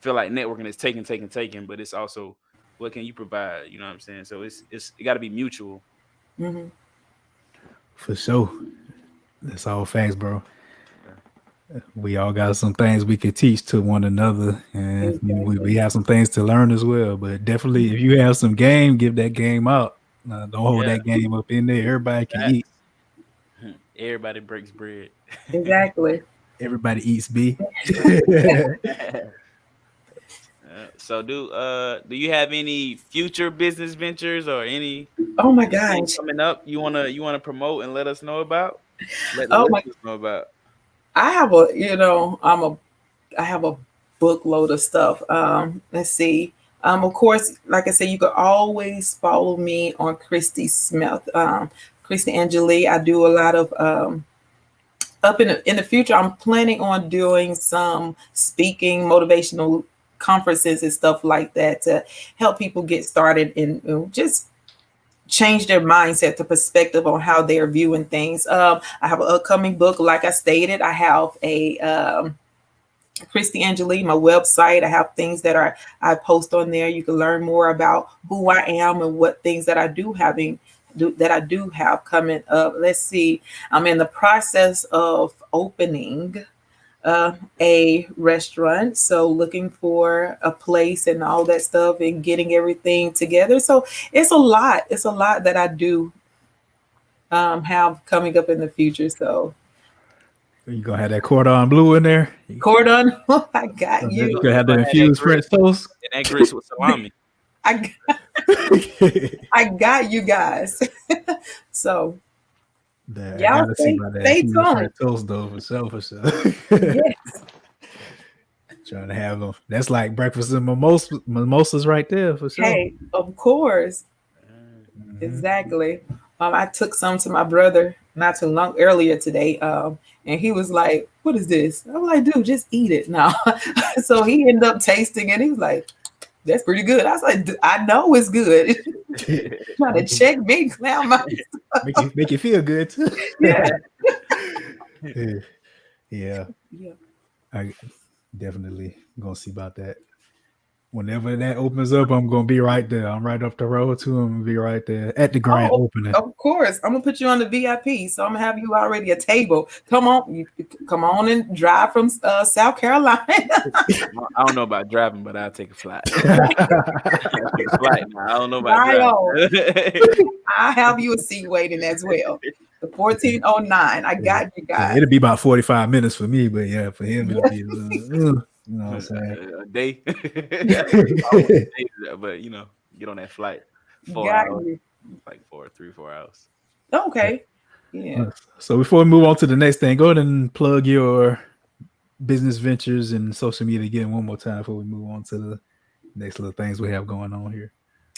feel like networking is taking, but it's also what can you provide? You know what I'm saying? So it got to be mutual. Hmm. For sure. That's all facts, bro. Yeah. We all got some things we could teach to one another, and we Exactly. have some things to learn as well. But definitely, if you have some game, give that game out. Don't hold Yeah. that game up in there. Everybody can eat. Facts. Everybody breaks bread. Exactly. Everybody eats B. Do you have any future business ventures or Oh my anything gosh. coming up you wanna promote and let us know about? Let the Oh my, listeners know about. I have a, I have a bookload of stuff. Let's see. Of course, like I said, you can always follow me on Kristy Smith, Kristy Angelee. I do a lot of up in the future. I'm planning on doing some speaking, motivational conferences and stuff like that to help people get started and just change their mindset, the perspective on how they're viewing things. I have an upcoming book, like I stated. I have a Kristy Angelee, my website. I have things that are I post on there. You can learn more about who I am and what things that I do have coming up. Let's see. I'm in the process of opening a restaurant, so looking for a place and all that stuff and getting everything together. So it's a lot. It's a lot that I do have coming up in the future. So You gonna have that cordon bleu in there? Cordon, I got You you. gonna have the Gonna have that infused French grits toast? and that grits with salami. I I got you guys. So I y'all gotta see stay about that stay infused tuned. French toast though, for sure, for sure. Yes. Trying to have them. That's like breakfast and mimosas right there, for sure. Hey, of course. Mhm. Exactly. I took some to my brother not too long earlier today. And he was like, "What is this?" I'm like, "Dude, just eat it now." So he ended up tasting it. He was like, "That's pretty good." I was like, "I know it's good." Trying to check me, clown my Make you feel good too. yeah. Yeah, Yeah. I definitely gonna see about that. Whenever that opens up, I'm gonna be right there. I'm right up the road to him and be right there at the grand Oh, opening. of course. I'm gonna put you on the VIP. So I'm gonna have you already a table. Come on, come on and drive from South Carolina. I don't know about driving, but I'll take a flight. I'll take a flight now. I don't know about Right on. driving. I have you a seat waiting as well. The 1409. I Yeah, got you yeah, guys. it'll be about 45 minutes for me, but yeah, for him it'll Yeah, be you know what I'm saying. A day. I want a day, but get on that flight. Four got hours, you. like 3, 4 hours. Okay. Yeah. So before we move on to the next thing, go ahead and plug your business ventures and social media again one more time before we move on to the next little things we have going on here.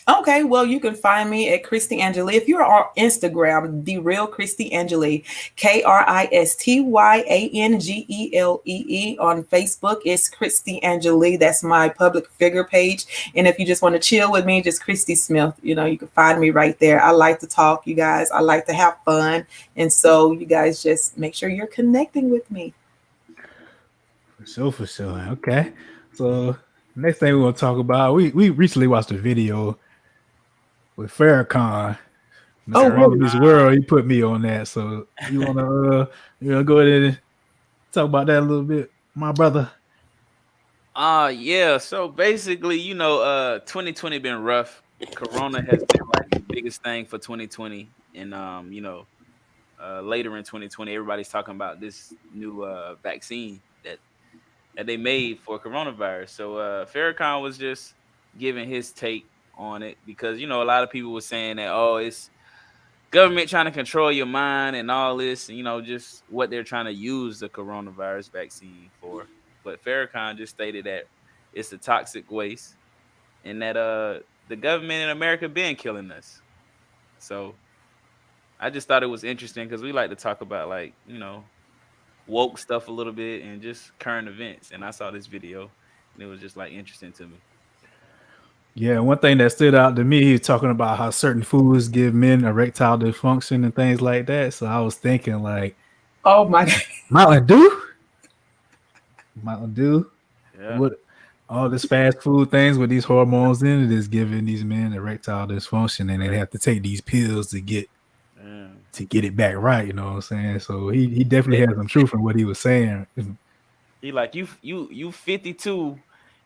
Okay, well, you can find me at Kristy Angelee. If you're on Instagram, the real Kristy Angelee, Kristyangelee. On Facebook, it's Kristy Angelee. That's my public figure page. And if you just want to chill with me, just Kristy Smith. You can find me right there. I like to talk, you guys. I like to have fun. And so you guys just make sure you're connecting with me. For sure, for sure. Okay. So next thing we want to talk about, we recently watched a video with Farrakhan, Oh, Mr. really? Rollins World. He put me on that. So you wanna go ahead and talk about that a little bit, my brother. Yeah. So basically, 2020 been rough. Corona has been like the biggest thing for 2020, and later in 2020, everybody's talking about this new vaccine that they made for coronavirus. So Farrakhan was just giving his take on it because a lot of people were saying that, oh, it's government trying to control your mind and all this, and just what they're trying to use the coronavirus vaccine for. But Farrakhan just stated that it's a toxic waste and that the government in America been killing us. So I just thought it was interesting because we like to talk about, like, woke stuff a little bit and just current events. And I saw this video and it was just like interesting to me. Yeah, one thing that stood out to me, he was talking about how certain foods give men erectile dysfunction and things like that. So I was thinking, like, Oh, my God. Mountain Dew, Mountain Dew, Yeah. what all this fast food things with these hormones in it is giving these men erectile dysfunction, and they have to take these pills Yeah. to get it back right. You know what I'm saying? So he definitely had some truth in what he was saying. He like, you 52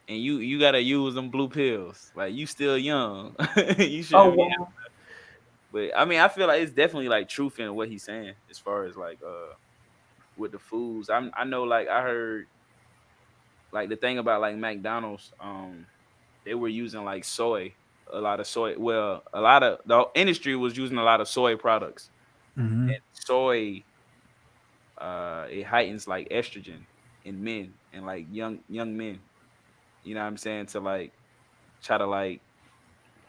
and you gotta use them blue pills. Like, you still young. You Oh, shouldn't be. wow. But I mean, I feel like it's definitely like truth in what he's saying as far as like with the foods. I know, like, I heard like the thing about like McDonald's. they were using like soy, a lot of soy. Well, a lot of the industry was using a lot of soy products. Mm-hmm. And soy, it heightens like estrogen in men and like young men. You know what I'm saying? To like try to like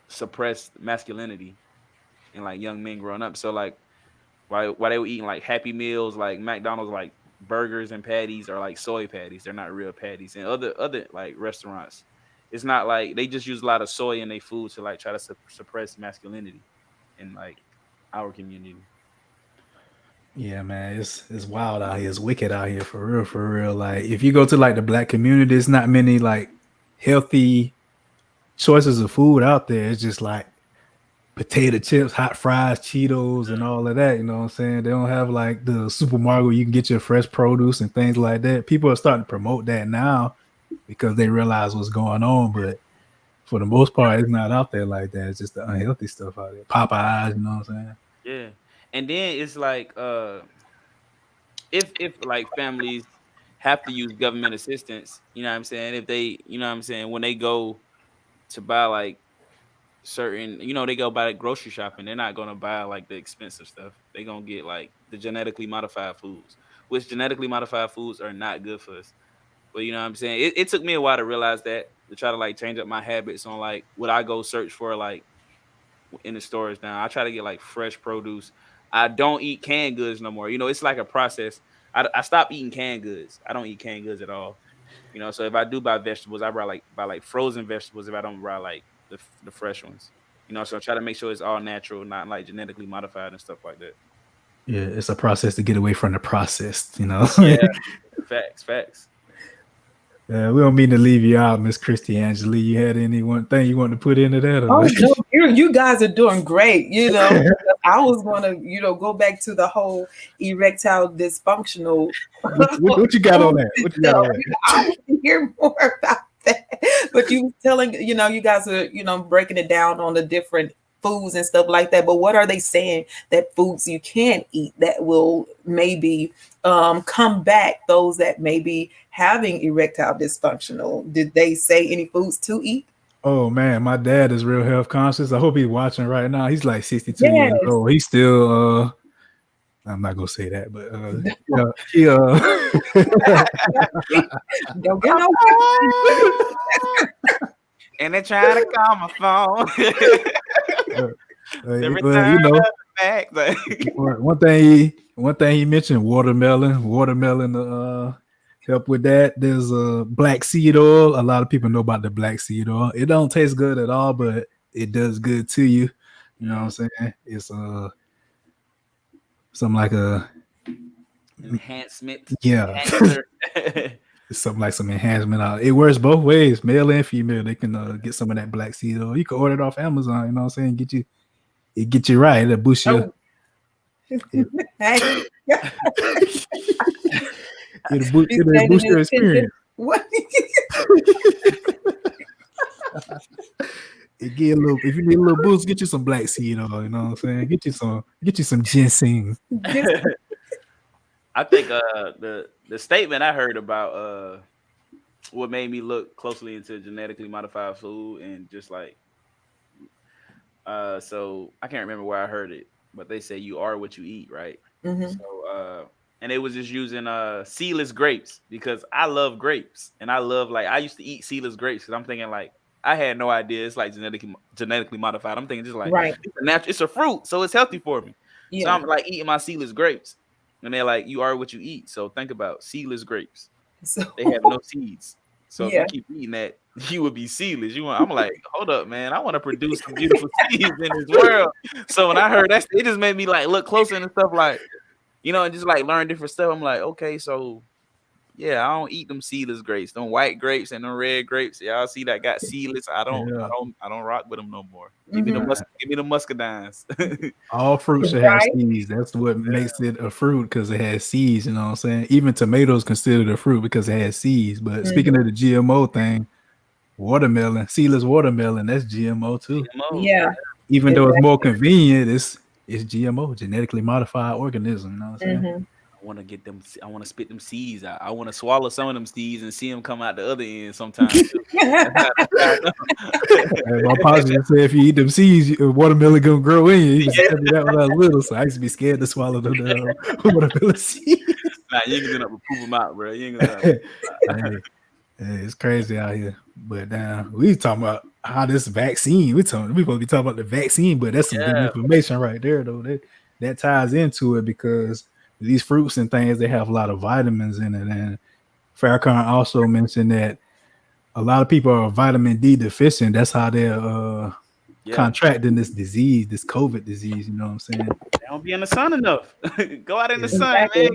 suppress masculinity in like young men growing up. So like why they were eating like Happy Meals, like McDonald's, like burgers and patties are like soy patties. They're not real patties. And other like restaurants, it's not like they just use a lot of soy in their food to like try to suppress masculinity in like our community. Yeah, man, it's wild out here. It's wicked out here for real, for real. Like if you go to like the black community, it's not many like healthy choices of food out there. It's just like potato chips, hot fries, Cheetos, and all of that. You know what I'm saying? They don't have like the supermarket where you can get your fresh produce and things like that. People are starting to promote that now because they realize what's going on. But for the most part, it's not out there like that. It's just the unhealthy stuff out there. Popeyes, you know what I'm saying? Yeah. And then it's like if like families have to use government assistance, you know what I'm saying? If they, you know what I'm saying, when they go to buy like certain, they go buy grocery shopping, they're not gonna buy like the expensive stuff. They're gonna get like the genetically modified foods, which genetically modified foods are not good for us. But you know what I'm saying? It took me a while to realize that, to try to like change up my habits on like what I go search for like in the stores now. I try to get like fresh produce. I don't eat canned goods no more. It's like a process. I stopped eating canned goods. I don't eat canned goods at all. So if I do buy vegetables, I buy like frozen vegetables if I don't buy like the fresh ones. So I try to make sure it's all natural, not like genetically modified and stuff like that. Yeah, it's a process to get away from the processed, you know. Yeah, facts. We don't mean to leave you out, Miss Kristy Angelee. You had any one thing you want to put into that? Oh, no, you guys are doing great. I was going to, go back to the whole erectile dysfunctional. What you got on that? What you got on that? I want to hear more about that. But you telling, you guys are, breaking it down on the different foods and stuff like that. But what are they saying that foods you can eat that will maybe combat those that may be having erectile dysfunctional? Did they say any foods to eat? Oh man, my dad is real health conscious. I hope he's watching right now. He's like 62 years old. He's still I'm not gonna say that, but don't get no and they're trying to call my phone. One thing he mentioned, watermelon help with that. There's black seed oil. A lot of people know about the black seed oil. It don't taste good at all, but it does good to you. You know what I'm saying? It's something like a enhancement. Yeah. It's something like some enhancement. It works both ways, male and female. They can get some of that black seed oil. You can order it off Amazon. You know what I'm saying? Get you right. It'll boost you. It'll boost your experience. What? If you need a little boost, get you some black seed oil. You know what I'm saying? Get you some ginseng. I think the statement I heard about what made me look closely into genetically modified food and just like so I can't remember where I heard it, but they say you are what you eat, right? Mm-hmm. So and they was just using seedless grapes because I love grapes and I used to eat seedless grapes because I'm thinking like I had no idea it's like genetically modified. I'm thinking just like right. It's a fruit, so it's healthy for me. Yeah. So I'm like eating my seedless grapes. And they're like, you are what you eat. So think about seedless grapes. They have no seeds. So if you keep eating that, you would be seedless. I'm like, hold up, man. I want to produce some beautiful seeds in this world. So when I heard that, it just made me like look closer and stuff like, and just like learn different stuff. I'm like, okay, so yeah, I don't eat them seedless grapes, them white grapes and them red grapes. Y'all see that got seedless. I don't rock with them no more. Give me the muscadines. All fruit should have seeds. That's what makes it a fruit because it has seeds. You know what I'm saying? Even tomatoes considered a fruit because it has seeds. But speaking of the GMO thing, seedless watermelon, that's GMO too. Yeah. Even though it's more convenient, it's GMO, genetically modified organism. You know what I'm saying? want to get them. I want to spit them seeds out. I want to swallow some of them seeds and see them come out the other end sometimes too. That's how My pops used to say if you eat them seeds, watermelon gonna grow in you. He was telling me that when I was little, so I used to be scared to swallow the watermelon seeds. Nah, you ain't gonna poop them out, bro. You ain't gonna. Hey, it's crazy out here. But we talking about how this vaccine. We supposed to be talking about the vaccine, but that's some good information right there, though. That ties into it because these fruits and things, they have a lot of vitamins in it. And Farrakhan also mentioned that a lot of people are vitamin D deficient. That's how they're contracting this disease, this COVID disease. You know what I'm saying? They don't be in the sun enough. Go out in the sun, man.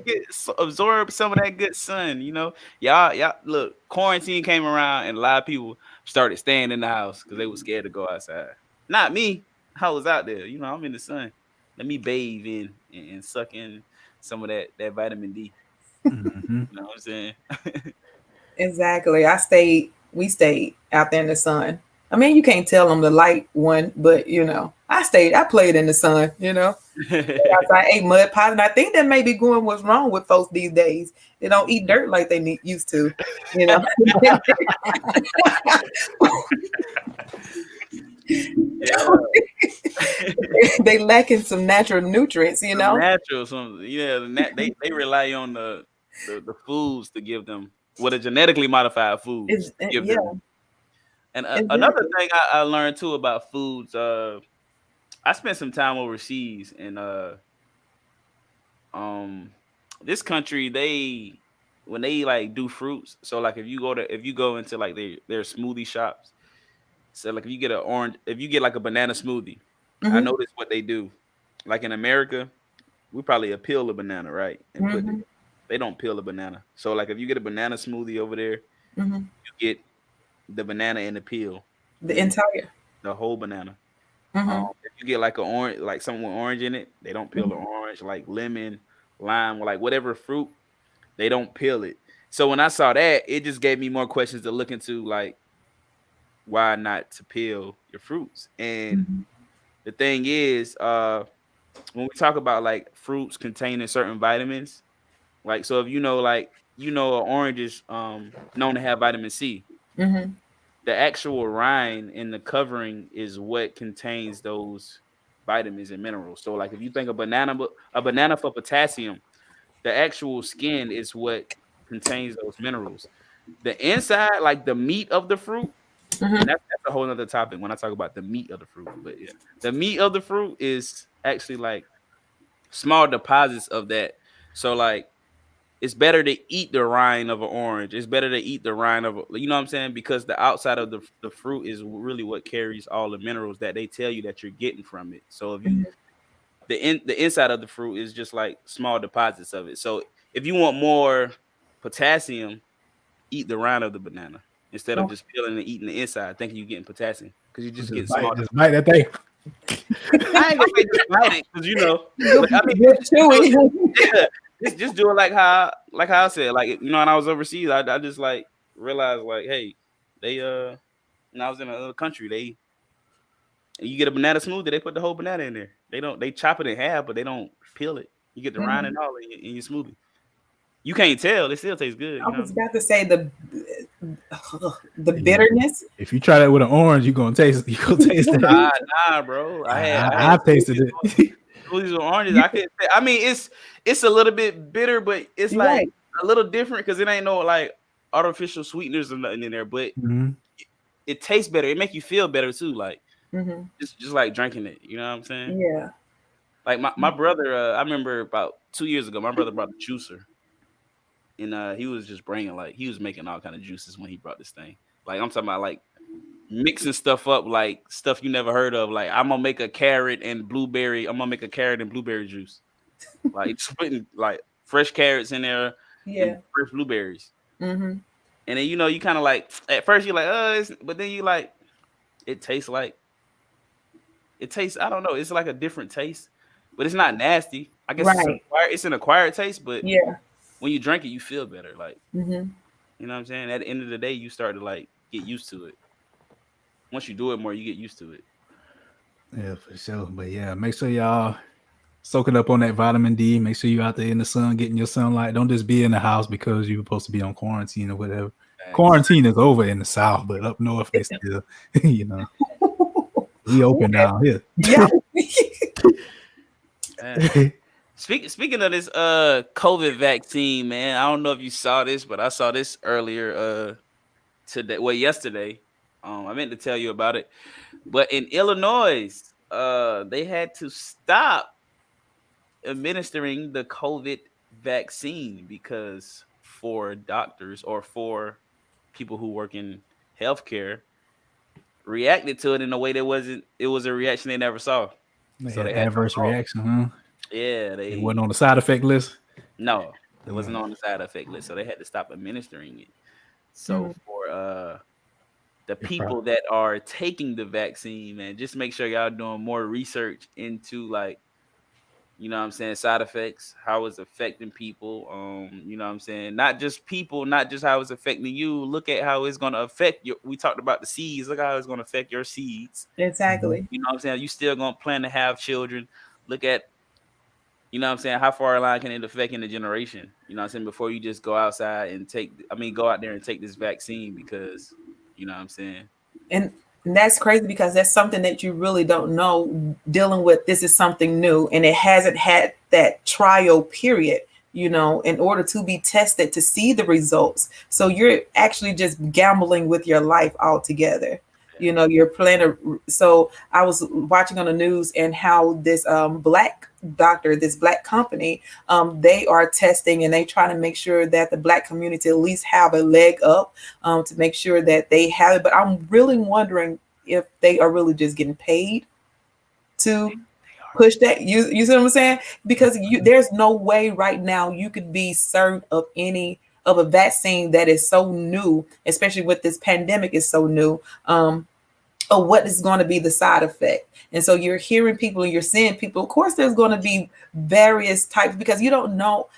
Absorb some of that good sun. You know, y'all. Look, quarantine came around, and a lot of people started staying in the house because they were scared to go outside. Not me. I was out there. You know, I'm in the sun. Let me bathe in and suck in some of that vitamin D. Mm-hmm. You know what I'm saying? Exactly. We stayed out there in the sun. I mean, you can't tell them the light one, but you know, I played in the sun, you know. I ate mud pies, and I think that may be going what's wrong with folks these days. They don't eat dirt like they used to, you know. They lacking some natural nutrients, you know. They rely on the foods to give them what a genetically modified food. Them. And another thing I learned too about foods, I spent some time overseas, and this country, when they like do fruits, so like if you go into like their smoothie shops, so like if you get like a banana smoothie, I noticed what they do. Like in America, we probably peel a banana, right? And they don't peel a banana. So like if you get a banana smoothie over there, you get the banana and the peel, the whole banana. If you get like an orange, like something with orange in it, they don't peel the orange. Like lemon, lime, or like whatever fruit, they don't peel it. So when I saw that, it just gave me more questions to look into, like why not to peel your fruits. And the thing is, when we talk about like fruits containing certain vitamins, like so if an orange is known to have vitamin C. The actual rind and the covering is what contains those vitamins and minerals. So like if you think a banana for potassium, the actual skin is what contains those minerals. The inside, like the meat of the fruit, and that's a whole other topic when I talk about the meat of the fruit. But yeah, the meat of the fruit is actually like small deposits of that. So like it's better to eat the rind of an orange. It's better to eat the rind of you know what I'm saying? Because the outside of the fruit is really what carries all the minerals that they tell you that you're getting from it. So if you the inside of the fruit is just like small deposits of it. So if you want more potassium, eat the rind of the banana instead of just peeling and eating the inside, thinking you're getting potassium because you just get small. Just bite that thing. I ain't gonna say just bite it because just do it like how I said, like when I was overseas, I just like realized like, hey, they when I was in another country, you get a banana smoothie, they put the whole banana in there. They chop it in half, but they don't peel it. You get the rind and all in your smoothie. You can't tell; it still tastes good. I was about to say the bitterness. If you try that with an orange, you're gonna taste it. Nah, bro. I tasted it. Smoothies with oranges. I mean, it's a little bit bitter, but it's like a little different because it ain't no like artificial sweeteners or nothing in there. But it tastes better. It make you feel better too. Like just like drinking it. You know what I'm saying? Yeah. Like my brother. I remember about 2 years ago, my brother brought a juicer. And he was just bringing he was making all kind of juices when he brought this thing. Like I'm talking about like mixing stuff up, like stuff you never heard of. Like I'm gonna make a carrot and blueberry. I'm gonna make a carrot and blueberry juice. Like just putting like fresh carrots in there, and fresh blueberries. And then you kind of like at first you're like but then you like it tastes. I don't know. It's like a different taste, but it's not nasty. I guess it's an acquired taste, but when you drink it, you feel better. Like, you know what I'm saying? At the end of the day, you start to like get used to it. Once you do it more, you get used to it. Yeah, for sure. But yeah, make sure y'all soaking up on that vitamin D. Make sure you're out there in the sun, getting your sunlight. Don't just be in the house because you're supposed to be on quarantine or whatever. Thanks. Quarantine is over in the South, but up north they still, you know, we open down here. Yeah. Speaking of this COVID vaccine, man, I don't know if you saw this, but I saw this earlier today, well, yesterday. I meant to tell you about it. But in Illinois, they had to stop administering the COVID vaccine because for doctors or for people who work in healthcare reacted to it in a way that wasn't, it was a reaction they never saw. They So had they had to adverse halt. reaction, huh? Yeah, It they wasn't on the side effect list. no, it wasn't on the side effect list, so they had to stop administering it. So for the It people that are taking the vaccine, man, just make sure y'all doing more research into like, you know what I'm saying, side effects, how it's affecting people. You know what I'm saying? Not just people, not just how it's affecting you. Look at how it's gonna affect you. We talked about the seeds. Look how it's gonna affect your seeds. Exactly. You know what I'm saying? You still gonna plan to have children. Look at, you know what I'm saying, how far along can it affect in the generation? You know what I'm saying? Before you just go outside and go out there and take this vaccine because, you know what I'm saying? And that's crazy because that's something that you really don't know dealing with. This is something new and it hasn't had that trial period, in order to be tested to see the results. So you're actually just gambling with your life altogether. You're playing so I was watching on the news and how this black doctor, this black company, they are testing and they trying to make sure that the black community at least have a leg up, to make sure that they have it. But I'm really wondering if they are really just getting paid to push that. You see what I'm saying? Because there's no way right now you could be certain of a vaccine that is so new, especially with this pandemic is so new. Or what is going to be the side effect. And so you're hearing people and you're seeing people. Of course, there's going to be various types because you don't know,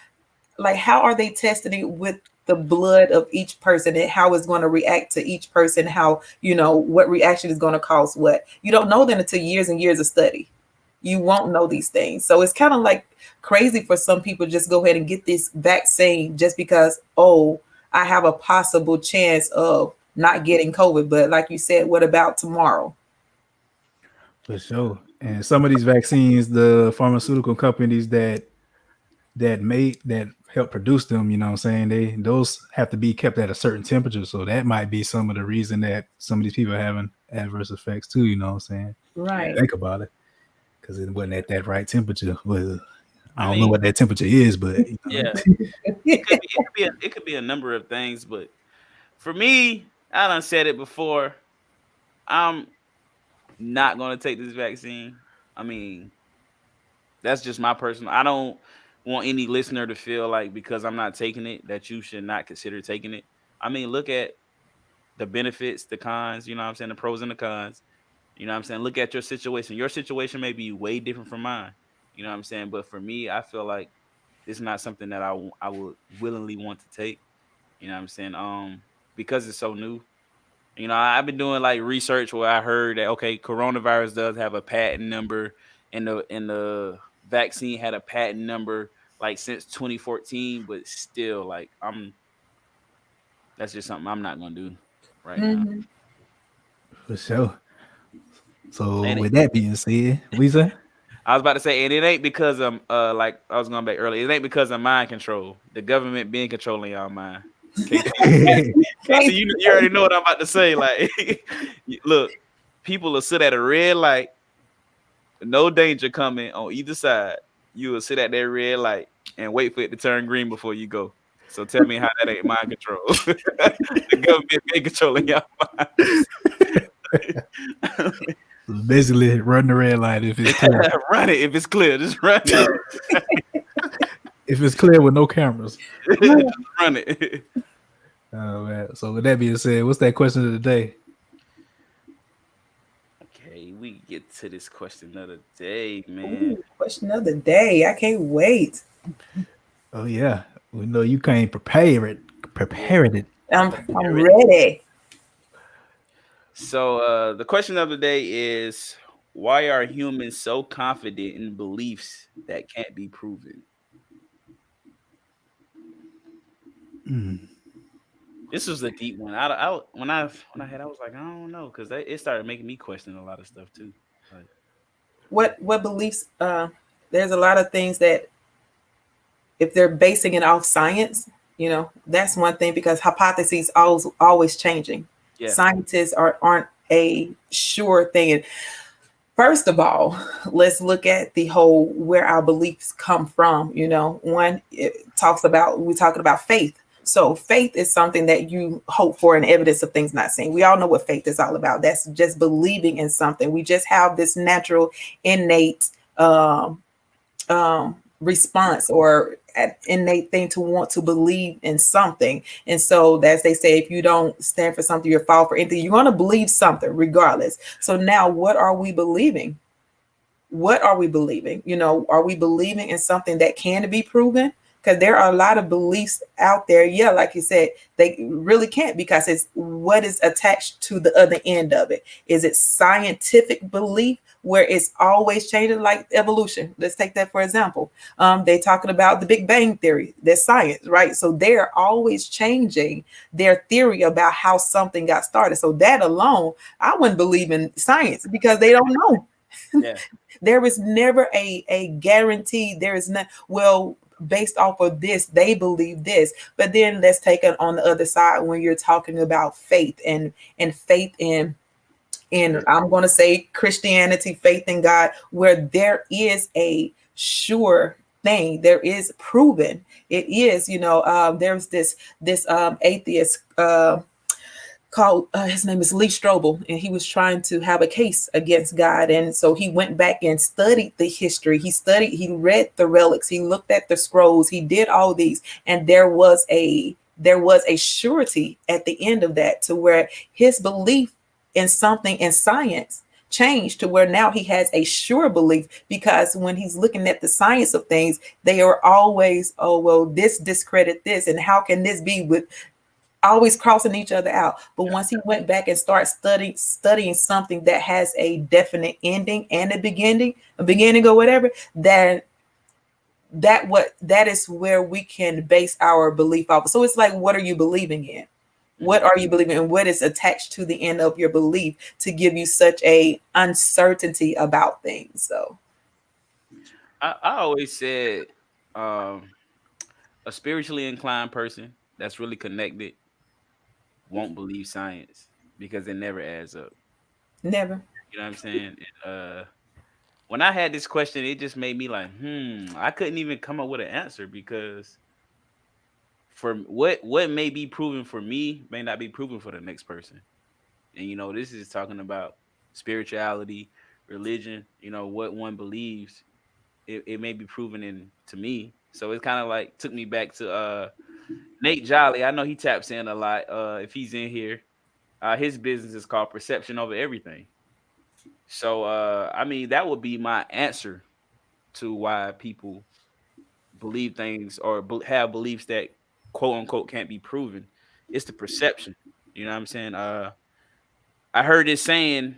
like, how are they testing it with the blood of each person and how it's going to react to each person, how, what reaction is going to cause what. You don't know that until years and years of study. You won't know these things. So it's kind of like crazy for some people just go ahead and get this vaccine just because, oh, I have a possible chance of not getting COVID. But like you said, what about tomorrow? For sure. And some of these vaccines, the pharmaceutical companies that help produce them, you know what I'm saying, those have to be kept at a certain temperature. So that might be some of the reason that some of these people are having adverse effects too, you know what I'm saying? Right. Think about it. Because it wasn't at that right temperature. Well, I don't know what that temperature is, but yeah, it could be a number of things. But for me, I done said it before. I'm not gonna take this vaccine. I mean, that's just my personal. I don't want any listener to feel like because I'm not taking it that you should not consider taking it. I mean, look at the benefits, the cons. You know what I'm saying, the pros and the cons. You know what I'm saying? Look at your situation. Your situation may be way different from mine. You know what I'm saying? But for me, I feel like it's not something that I would willingly want to take. You know what I'm saying? Because it's so new. You know, I've been doing like research where I heard that okay, coronavirus does have a patent number, and the vaccine had a patent number like since 2014, but still, like that's just something I'm not gonna do right now. for sure. So And with that being said, Weezer, I was about to say, and it ain't because of like I was going back earlier. It ain't because of mind control. The government being controlling y'all mind. Casey, you already know what I'm about to say. Like, look, people will sit at a red light, no danger coming on either side. You will sit at that red light and wait for it to turn green before you go. So tell me how that ain't mind control. The government being controlling y'all mind. basically run the red light if it's clear. Run it if it's clear. Just run it. If it's clear with no cameras. Just run it. Oh man. So with that being said, what's that question of the day? Okay, we get to this question of the day, man. Ooh, question of the day. I can't wait. Oh yeah. We know you can't prepare it. I'm ready. So the question of the day is, Why are humans so confident in beliefs that can't be proven? This was a deep one. I was like, I don't know, because it started making me question a lot of stuff too. Like, What beliefs? There's a lot of things that if they're basing it off science, that's one thing because hypotheses always changing. yeah, Scientists aren't a sure thing. And first of all, let's look at the whole where our beliefs come from. One it talks about we're talking about faith. So faith is something that you hope for and evidence of things not seen. We all know what faith is all about. That's just believing in something. We just have this natural, innate response or an innate thing to want to believe in something. And so, as they say, if you don't stand for something, you're fall for anything. You're going to believe something regardless. So now, what are we believing? What are we believing? Are we believing in something that can be proven? Because there are a lot of beliefs out there. Yeah, like you said, they really can't because it's what is attached to the other end of it. Is it scientific belief where it's always changing, like evolution? Let's take that for example. They're talking about the Big Bang theory. That's science, right? So they're always changing their theory about how something got started. So that alone, I wouldn't believe in science because they don't know. yeah, There is never a guarantee. There is not, well, based off of this, they believe this. But then let's take it on the other side when you're talking about faith and faith in I'm going to say Christianity, faith in God, where there is a sure thing, there is proven. It is, there's this atheist called his name is Lee Strobel, and he was trying to have a case against God. And so he went back and studied the history. He read the relics, he looked at the scrolls, he did all these, and there was a surety at the end of that to where his belief in something in science changed to where now he has a sure belief, because when he's looking at the science of things, they are always, oh well, this discredit this, and how can this be, with always crossing each other out. But once he went back and started studying something that has a definite ending and a beginning or whatever, that is where we can base our belief off. So it's like, what are you believing in? What are you believing in? What is attached to the end of your belief to give you such a uncertainty about things? So I always said, um, a spiritually inclined person that's really connected won't believe science because it never adds up. never. You know what I'm saying? And, when I had this question, it just made me like, I couldn't even come up with an answer because for what may be proven for me may not be proven for the next person. And this is talking about spirituality, religion. What one believes, it may be proven in to me. So it kind of like took me back to Nate Jolly. I know he taps in a lot. If he's in here, his business is called Perception Over Everything. So I mean, that would be my answer to why people believe things or have beliefs that quote unquote can't be proven. It's the perception. You know what I'm saying? I heard this saying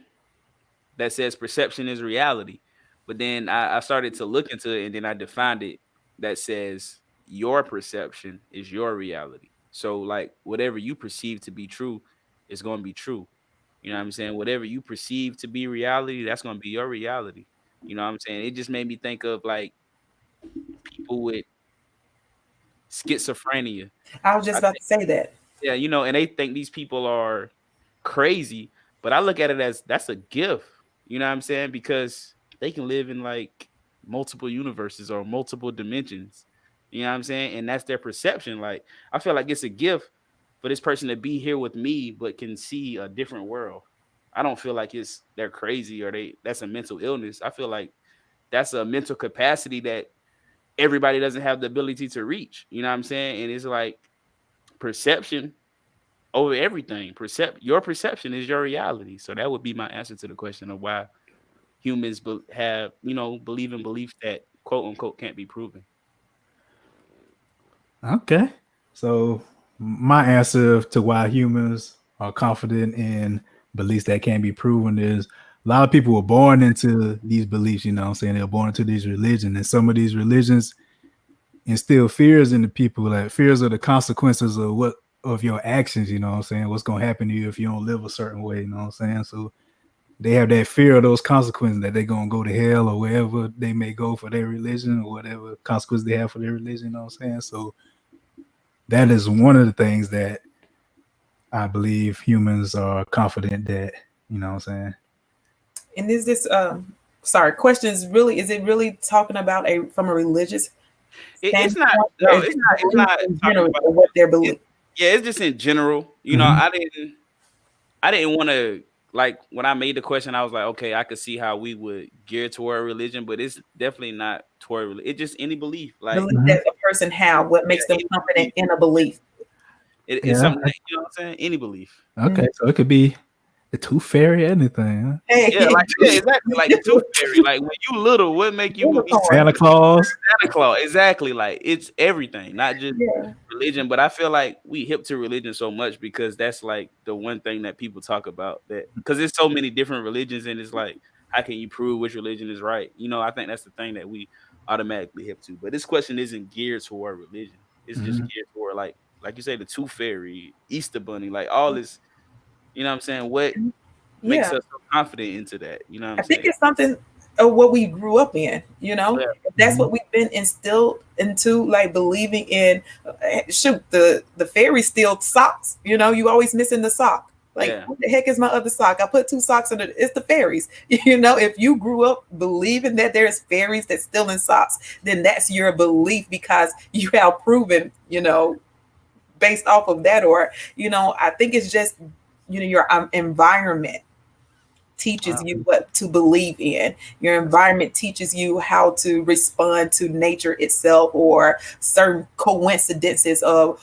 that says perception is reality, but then I started to look into it and then I defined it that says your perception is your reality. So like whatever you perceive to be true is going to be true. You know what I'm saying? Whatever you perceive to be reality, that's going to be your reality. You know what I'm saying? It just made me think of like people with schizophrenia. I was just I about think, to say that. yeah, and they think these people are crazy, but I look at it as that's a gift. You know what I'm saying? Because they can live in like multiple universes or multiple dimensions. You know what I'm saying? And that's their perception. Like I feel like it's a gift for this person to be here with me, but can see a different world. I don't feel like they're crazy or that's a mental illness. I feel like that's a mental capacity that everybody doesn't have the ability to reach. You know what I'm saying? And it's like perception over everything. Your perception is your reality. So that would be my answer to the question of why humans have, believe in beliefs that quote unquote can't be proven. Okay. So my answer to why humans are confident in beliefs that can't be proven is a lot of people were born into these beliefs, you know what I'm saying? They're born into these religions, and some of these religions instill fears in the people, like fears of the consequences of what of your actions, you know what I'm saying? What's gonna happen to you if you don't live a certain way, you know what I'm saying? So they have that fear of those consequences that they're gonna go to hell or wherever they may go for their religion or whatever consequences they have for their religion, you know what I'm saying? So that is one of the things that I believe humans are confident that, you know what I'm saying? And is this sorry, question is really, is it really talking about a from a religious It's standpoint, not. or No, is it's it not. It's belief not in talking general about. or what they're It, believing? yeah, it's just in general. You know, Mm-hmm. I didn't want to like when I made the question. I was like, okay, I could see how we would gear toward religion, but it's definitely not toward religion. It's just any belief. Like, Belief that a person have, what makes yeah, them any confident belief. in a belief. It's Yeah. something that, you know what I'm saying. Any belief. Okay. So it could be the tooth fairy, anything, huh? Yeah, Hey, like yeah, exactly. Like the tooth fairy. Like when you little, what make you believe unicorn. Santa Claus. Santa Claus? Exactly. Like it's everything, not just Yeah. religion. But I feel like we hip to religion so much because that's like the one thing that people talk about. That because there's so many different religions, and it's like, how can you prove which religion is right? You know, I think that's the thing that we automatically hip to. But this question isn't geared toward religion. It's just Mm-hmm. geared toward like you say, the tooth fairy, Easter bunny, like all this. You know what I'm saying? What makes Yeah. us so confident into that? You know what I I'm think saying? it's something of what we grew up in, you know. Yeah. If that's Mm-hmm. what we've been instilled into, like believing in, shoot, the fairy steal socks, you know, you always missing the sock. Like, Yeah. what the heck is my other sock? I put two socks in it. It's the fairies. You know, if you grew up believing that there's fairies that steal in socks, then that's your belief because you have proven, you know, based off of that. Or, you know, I think it's just, you know, your environment teaches Wow. you what to believe in. Your environment teaches you how to respond to nature itself or certain coincidences of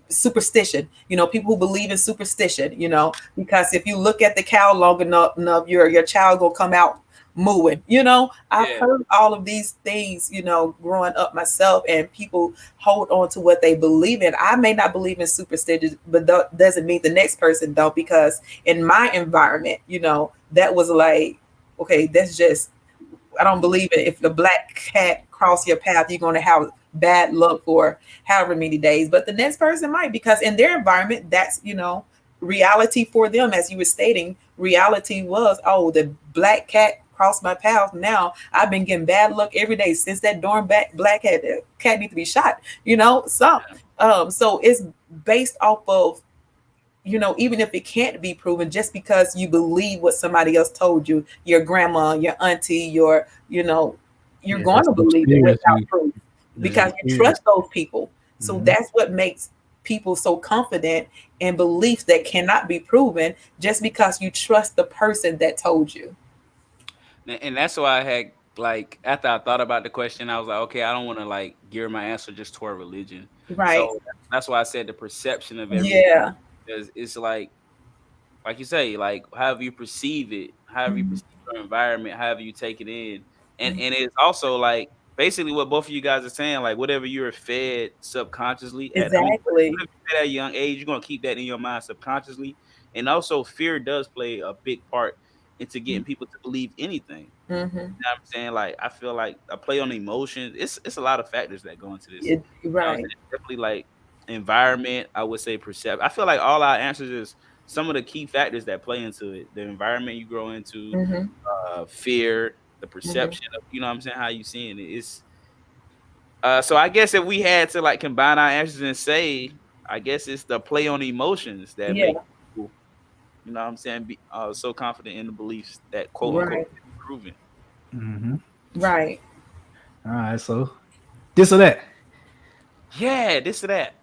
superstition. You know, people who believe in superstition. You know, because if you look at the cow long enough your child gonna come out mooing. You know, I've Yeah. heard all of these things. You know, growing up myself, and people hold on to what they believe in. I may not believe in superstition, but that doesn't mean the next person don't, because in my environment, you know, that was like, okay, that's just, I don't believe it. If the black cat cross your path, you're going to have bad luck for however many days. But the next person might, because in their environment, that's, you know, reality for them. As you were stating, reality was, oh, the black cat crossed my path. Now I've been getting bad luck every day since that darn black cat. The cat need to be shot. You know, so it's based off of, you know, even if it can't be proven, just because you believe what somebody else told you, your grandma, your auntie, your, you know, you're Yeah, going that's to those believe it fears. without proof There's because those you fears. trust those people. So Mm-hmm. that's what makes people so confident in beliefs that cannot be proven, just because you trust the person that told you. And that's why I had like after I thought about the question, I was like, okay, I don't want to like gear my answer just toward religion. Right. So that's why I said the perception of everything, Yeah. because it's like you say, like however you perceive it, however you Mhm. perceive your environment, however you take it in, and it's also like basically what both of you guys are saying, like whatever you're fed subconsciously at, I mean, Exactly. whatever you're fed at a young age, you're gonna keep that in your mind subconsciously, and also fear does play a big part into getting people to believe anything. Mm-hmm. You know what I'm saying? Like I feel like a play on emotions. It's a lot of factors that go into this. You know what I'm Right. saying? Definitely like environment. I would say perception. I feel like all our answers is some of the key factors that play into it. The environment you grow into, Mm-hmm. fear, the Mm-hmm. perception of, you know what I'm saying, how you seeing it. It's so I guess if we had to like combine our answers and say, I guess it's the play on emotions that Yeah. make people, you know what I'm saying, be so confident in the beliefs that quote unquote Right. proven. Mm-hmm. Right. All right, so this or that. Yeah, this or that.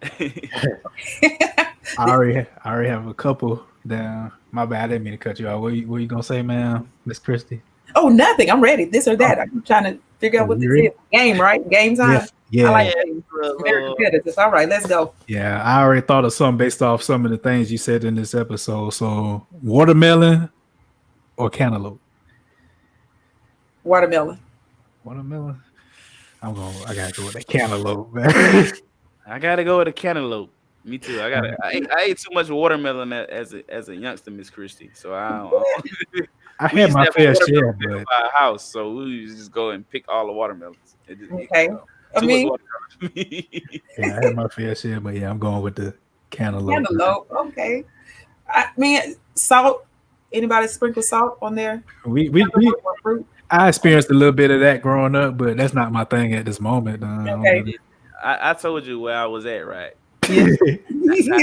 I already have a couple down. My bad, I didn't mean to cut you out. What you gonna say, man, Miss Christie? Oh, nothing. I'm ready. This or Oh, that. I'm trying to figure out oh, what you this is. ready? Game, right? Game Yeah, time. I yeah, like Yeah, games. Very little, competitive. All right, let's go. yeah. I already thought of something based off some of the things you said in this episode. So, watermelon or cantaloupe? Watermelon. Watermelon. I gotta go with that cantaloupe, man. I gotta go with a cantaloupe. Me too. I ate too much watermelon as a youngster, Miss Christie. So I don't I We had used to my have a fair watermelon share, field but by our house, so we used to just go and pick all the watermelons. And just eat Okay. them. I Too much mean, watermelon. yeah, I had my fair share. But yeah, I'm going with the cantaloupe. cantaloupe. Okay. I mean, salt. Anybody sprinkle salt on there? We Cantaloupe or fruit? I experienced a little bit of that growing up, but that's not my thing at this moment. Okay. I told you where I was at, right? Yeah. That's how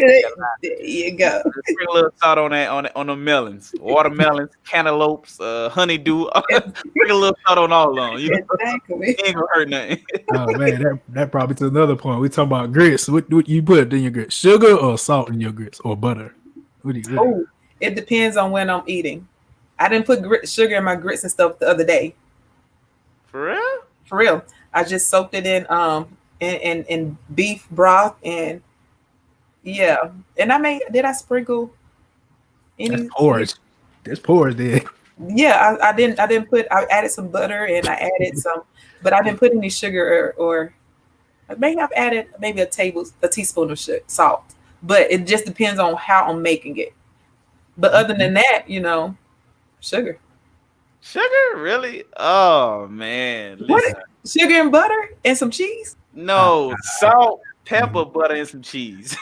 There you go. Sprinkle a little salt on that on the melons, watermelons, cantaloupes, honeydew. Sprinkle a little salt on all of them. You know, Exactly. it ain't gonna hurt nothing. Oh man, that brought me to another point. We talking about grits. What you put in your grits? Sugar or salt in your grits or butter? What do you? Oh, it depends on when I'm eating. I didn't put sugar in my grits and stuff the other day. For real? For real. I just soaked it in beef broth and yeah. And did I sprinkle any That's porridge. That's porridge there. Yeah, I didn't put I added some butter and I added some, but I didn't put any sugar or I may have added maybe a teaspoon of salt. But it just depends on how I'm making it. But other than that, sugar. Sugar? Really? Oh man. Listen. What? Sugar and butter and some cheese? No, salt, pepper, butter, and some cheese.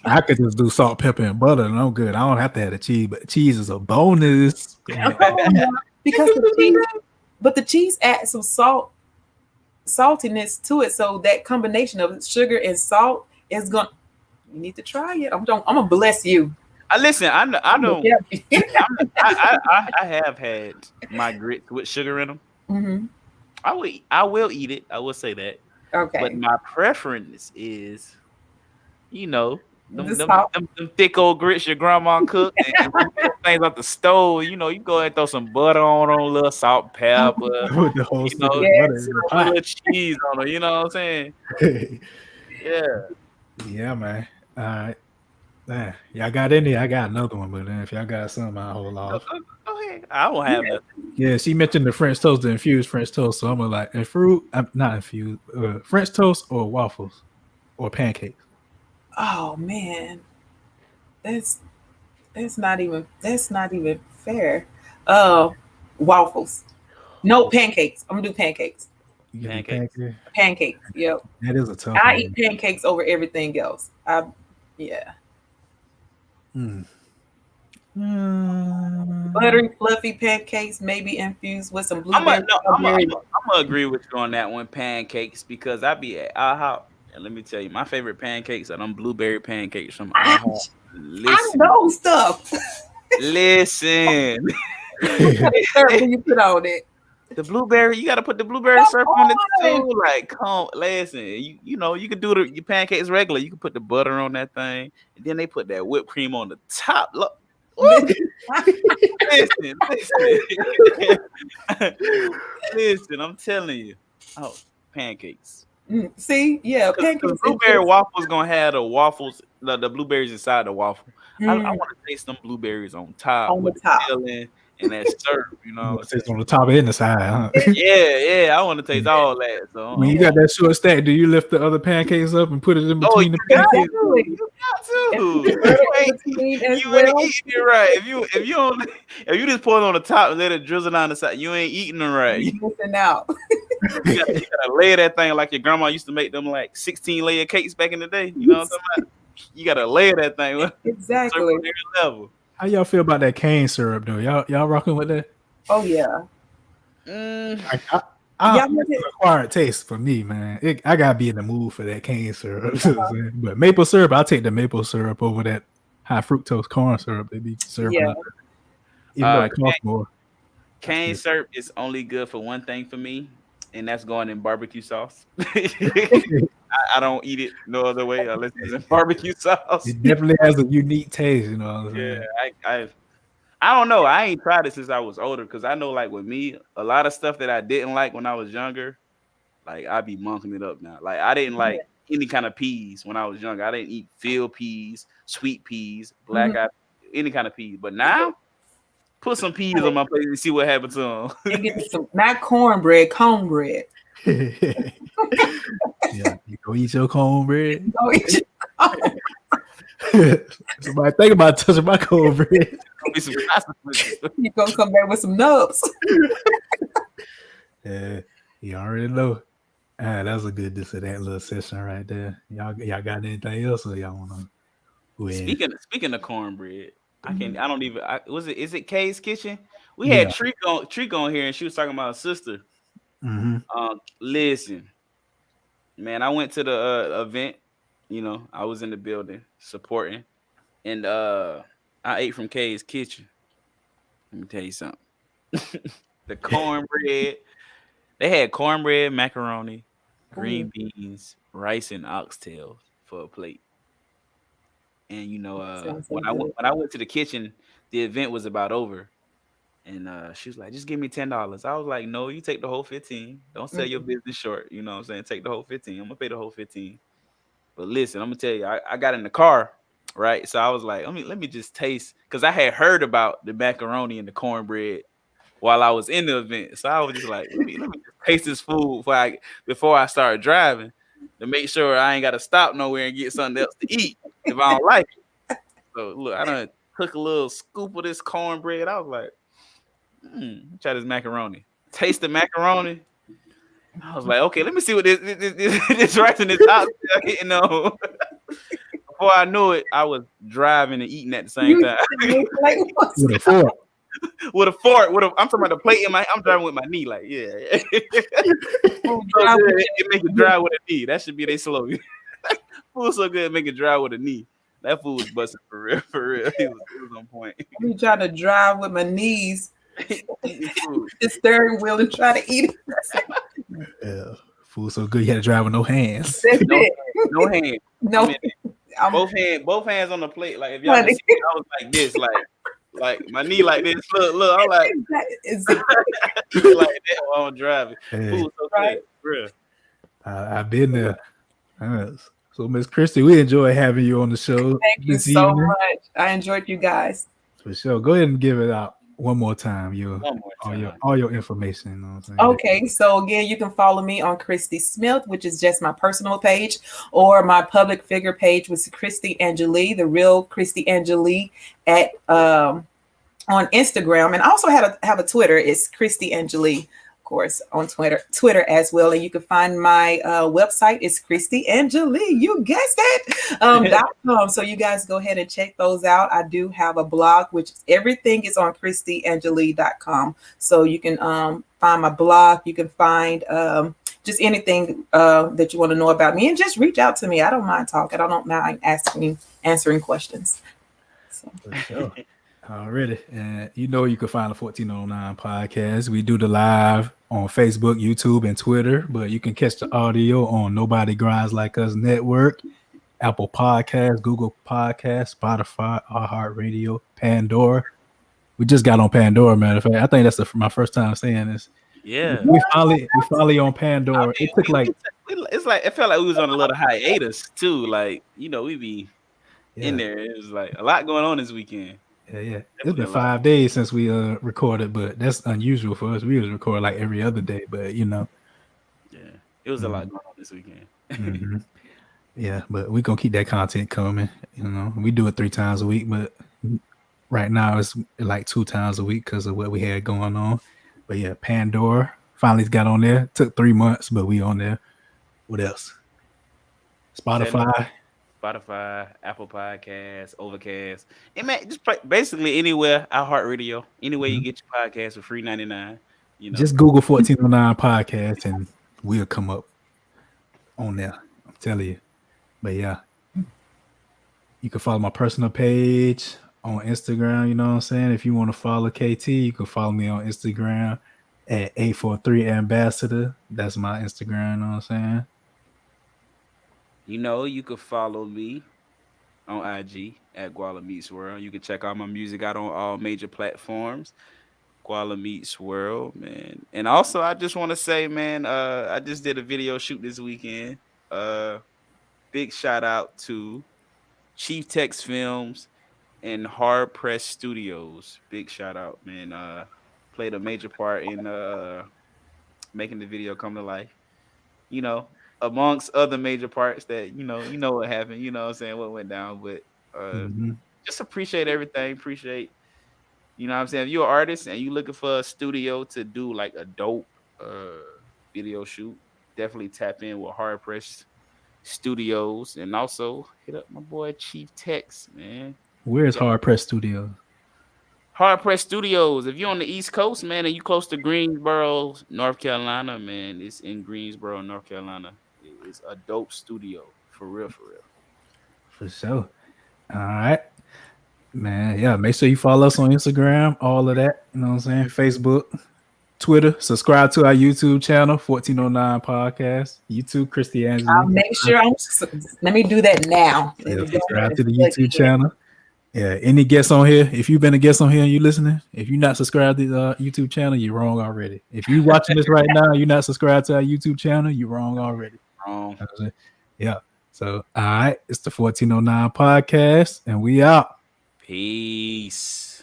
I could just do salt, pepper, and butter, and I'm good. I don't have to have the cheese, but cheese is a bonus. Because the cheese adds some saltiness to it. So that combination of sugar and salt is you need to try it. I'm gonna bless you. Listen, I don't. Yeah. I have had my grits with sugar in them. Mm-hmm. I will eat it. I will say that. Okay. But my preference is, them thick old grits your grandma cooked and things off the stove. You go and throw some butter on them, a little salt, pepper, With the whole butter, a little cheese on them. You know what I'm saying? Yeah. Yeah, man. All right. Y'all got any? I got another one, but then if y'all got some, I'll hold off. Go ahead. I won't have nothing. Yeah, she mentioned the French toast, the infused French toast. So I'm gonna and fruit. I'm not infused. French toast or waffles or pancakes. Oh man, that's not even fair. Waffles. No, pancakes. I'm gonna do pancakes. You get Pancakes. Pancakes. Yep. That is a tough I one. eat pancakes over everything else. Yeah. Buttery, fluffy pancakes, maybe infused with some blueberry. I'm gonna agree with you on that one, pancakes, because I be at IHOP, and let me tell you, my favorite pancakes are them blueberry pancakes from IHOP. I know stuff. Listen. When you put on it. The blueberry, you gotta put the blueberry syrup on it too. Like, come, listen, you can do your pancakes regular. You can put the butter on that thing, and then they put that whipped cream on the top. Look, listen, I'm telling you. Oh, pancakes. See, yeah, pancakes. The blueberry waffle's gonna have the waffles, the blueberries inside the waffle. I want to taste them blueberries on top On the with top. the filling and that syrup. It's on the top and the side, huh? Yeah, I want to taste all that. So When you got that short stack, do you lift the other pancakes up and put it in between the pancakes? You got to. You ain't eating it right. If you just pour it on the top and let it drizzle down the side, you ain't eating it right. You're missing out. You gotta layer that thing like your grandma used to make them like 16 layer cakes back in the day. You know what I'm talking about? You gotta layer that thing with Exactly. every level. How y'all feel about that cane syrup though? Y'all rocking with that? Oh yeah. It's Yeah, an acquired taste for me, man. I gotta be in the mood for that cane syrup. But maple syrup, I'll take the maple syrup over that high fructose corn syrup they be serving. Yeah. Up there. Even though it costs more. Cane syrup is only good for one thing for me, and that's going in barbecue sauce. I don't eat it no other way unless it's in barbecue sauce. It definitely has a unique taste, you know what I'm saying? Yeah, I don't know. I ain't tried it since I was older because I know, like, with me, a lot of stuff that I didn't like when I was younger, like, I be monking it up now. Like, I didn't like any kind of peas when I was younger. I didn't eat field peas, sweet peas, black eye, any kind of peas. But now, put some peas on my plate and see what happens to them. And get some, not cornbread. Yeah, you go eat your cornbread. Go eat your Somebody think about touching my cornbread. Gonna be some consequences. You're gonna come back with some nubs. Yeah, you already know. Ah, that was a good this or that little session right there. Y'all got anything else or y'all wanna win? Speaking of cornbread, I don't even was it is it Kay's kitchen? We had Yeah. Trick on here and she was talking about her sister. Mm-hmm. Listen, man, I went to the event, I was in the building supporting and I ate from Kay's kitchen. Let me tell you something. The cornbread, they had cornbread, macaroni, Ooh, green beans, rice, and oxtails for a plate. And sounds so when I went good. when I went to the kitchen, the event was about over. And she was like, just give me $10. I was like, no, you take the whole 15. Don't sell your Mhm. business short. You know what I'm saying? Take the whole 15. I'm gonna pay the whole 15. But listen, I'm gonna tell you, I got in the car, right? So I was like, let me just taste because I had heard about the macaroni and the cornbread while I was in the event. So I was just like, let me just taste this food before I start driving to make sure I ain't gotta stop nowhere and get something else to eat if I don't like it. So look, I done took a little scoop of this cornbread. I was like, try this macaroni. Taste the macaroni. I was like, okay, let me see what this rice and this oxtail hitting on. Before I knew it, I was driving and eating at the same You time like, With a fork. with a fork. I'm talking about the plate in my. I'm driving with my knee, like yeah. oh, Food so good, it make it drive with a knee. That should be their slogan. Food so good, make it drive with a knee. That food was busting for real, for real. It was on point. I'm trying to drive with my knees, Eating food. the steering wheel, and try to eat it. Yeah. Food so good you had to drive with no hands. That's No, it. no hand. No, I mean, I'm both hands on the plate. Like if y'all can funny. see, me, I was like this, like my knee like this. Look. I'm like Is like that while I'm driving. Hey, Food so right? good, real. I've been there. So Miss Christy, we enjoy having you on the show Thank you this so evening. much. I enjoyed you guys. For sure. Go ahead and give it out one more time. One more time. All your information. You know what I'm saying? Okay, so again, you can follow me on Kristy Smith, which is just my personal page, or my public figure page, which is Kristy Angelee, the real Kristy Angelee at on Instagram, and I also have a Twitter. It's Kristy Angelee, of course, on Twitter as well. And you can find my website. It's Kristy Angelee. You guessed it. .com. So you guys go ahead and check those out. I do have a blog, which everything is on KristyAngelee.com. So you can find my blog. You can find just anything that you want to know about me, and just reach out to me. I don't mind talking. I don't mind answering questions. So. For sure. Already. And you know you can find the 1409 podcast. We do the live on Facebook, YouTube, and Twitter, but you can catch the audio on Nobody Grinds Like Us Network, Apple Podcasts, Google Podcasts, Spotify, iHeartRadio, Pandora. We just got on Pandora, matter of fact. I think that's my first time saying this. Yeah. We finally on Pandora. I It mean, took like it's like it felt like we was on a little hiatus too. Like we be in yeah, there. It was like a lot going on this weekend. yeah. It's Definitely been a lot. 5 days since we recorded, but that's unusual for us. We was record like every other day, but Yeah, it was a lot going on this weekend. mhm. Yeah, but we gonna keep that content coming. We do it 3 times a week, but right now it's like 2 times a week because of what we had going on. But yeah, Pandora finally got on there. Took 3 months, but we on there. What else? Setting up Spotify. Spotify, Apple Podcasts, Overcast, and man, just basically anywhere iHeartRadio, anywhere you Mhm. get your podcast for free 99. You know, Just Google 1409 podcast and we'll come up on there. I'm telling you. But yeah, you can follow my personal page on Instagram. You know what I'm saying? If you want to follow KT, you can follow me on Instagram at 843 Ambassador. That's my Instagram. You know what I'm saying? you could follow me on IG at GualaMeetsWorld. You can check out my music out on all major platforms. GualaMeetsWorld, man. And also, I just want to say, man, I just did a video shoot this weekend. Uh, Big shout out to Chief Tex Films and Hard Press Studios. Big shout out, man. Played a major part in making the video come to life. Amongst other major parts that you know what happened. You know what I'm saying, what went down, but Just appreciate everything. Appreciate, you know what I'm saying? If you're an artist and you looking for a studio to do like a dope video shoot, definitely tap in with Hard Press Studios, and also hit up my boy Chief Tex, man. Where's Hard Press Studios? Hard Press Studios. If you're on the East Coast, man, and you close to Greensboro, North Carolina, man, it's in Greensboro, North Carolina. It's a dope studio, for real, for real. For sure. All right, man. Yeah, make sure you follow us on Instagram, all of that. You know what I'm saying? Facebook, Twitter. Subscribe to our YouTube channel, 1409 Podcast. YouTube, Kristy Angelee. I'll make sure let me do that now. Yeah, subscribe to the YouTube channel. Yeah, any guests on here? If you've been a guest on here and you listening, if you're not subscribed to the YouTube channel, you're wrong already. If you're watching this right now, you're not subscribed to our YouTube channel, you're wrong already. Wrong. Yeah. So, all right, it's the 1409 Podcast, and we out. Peace.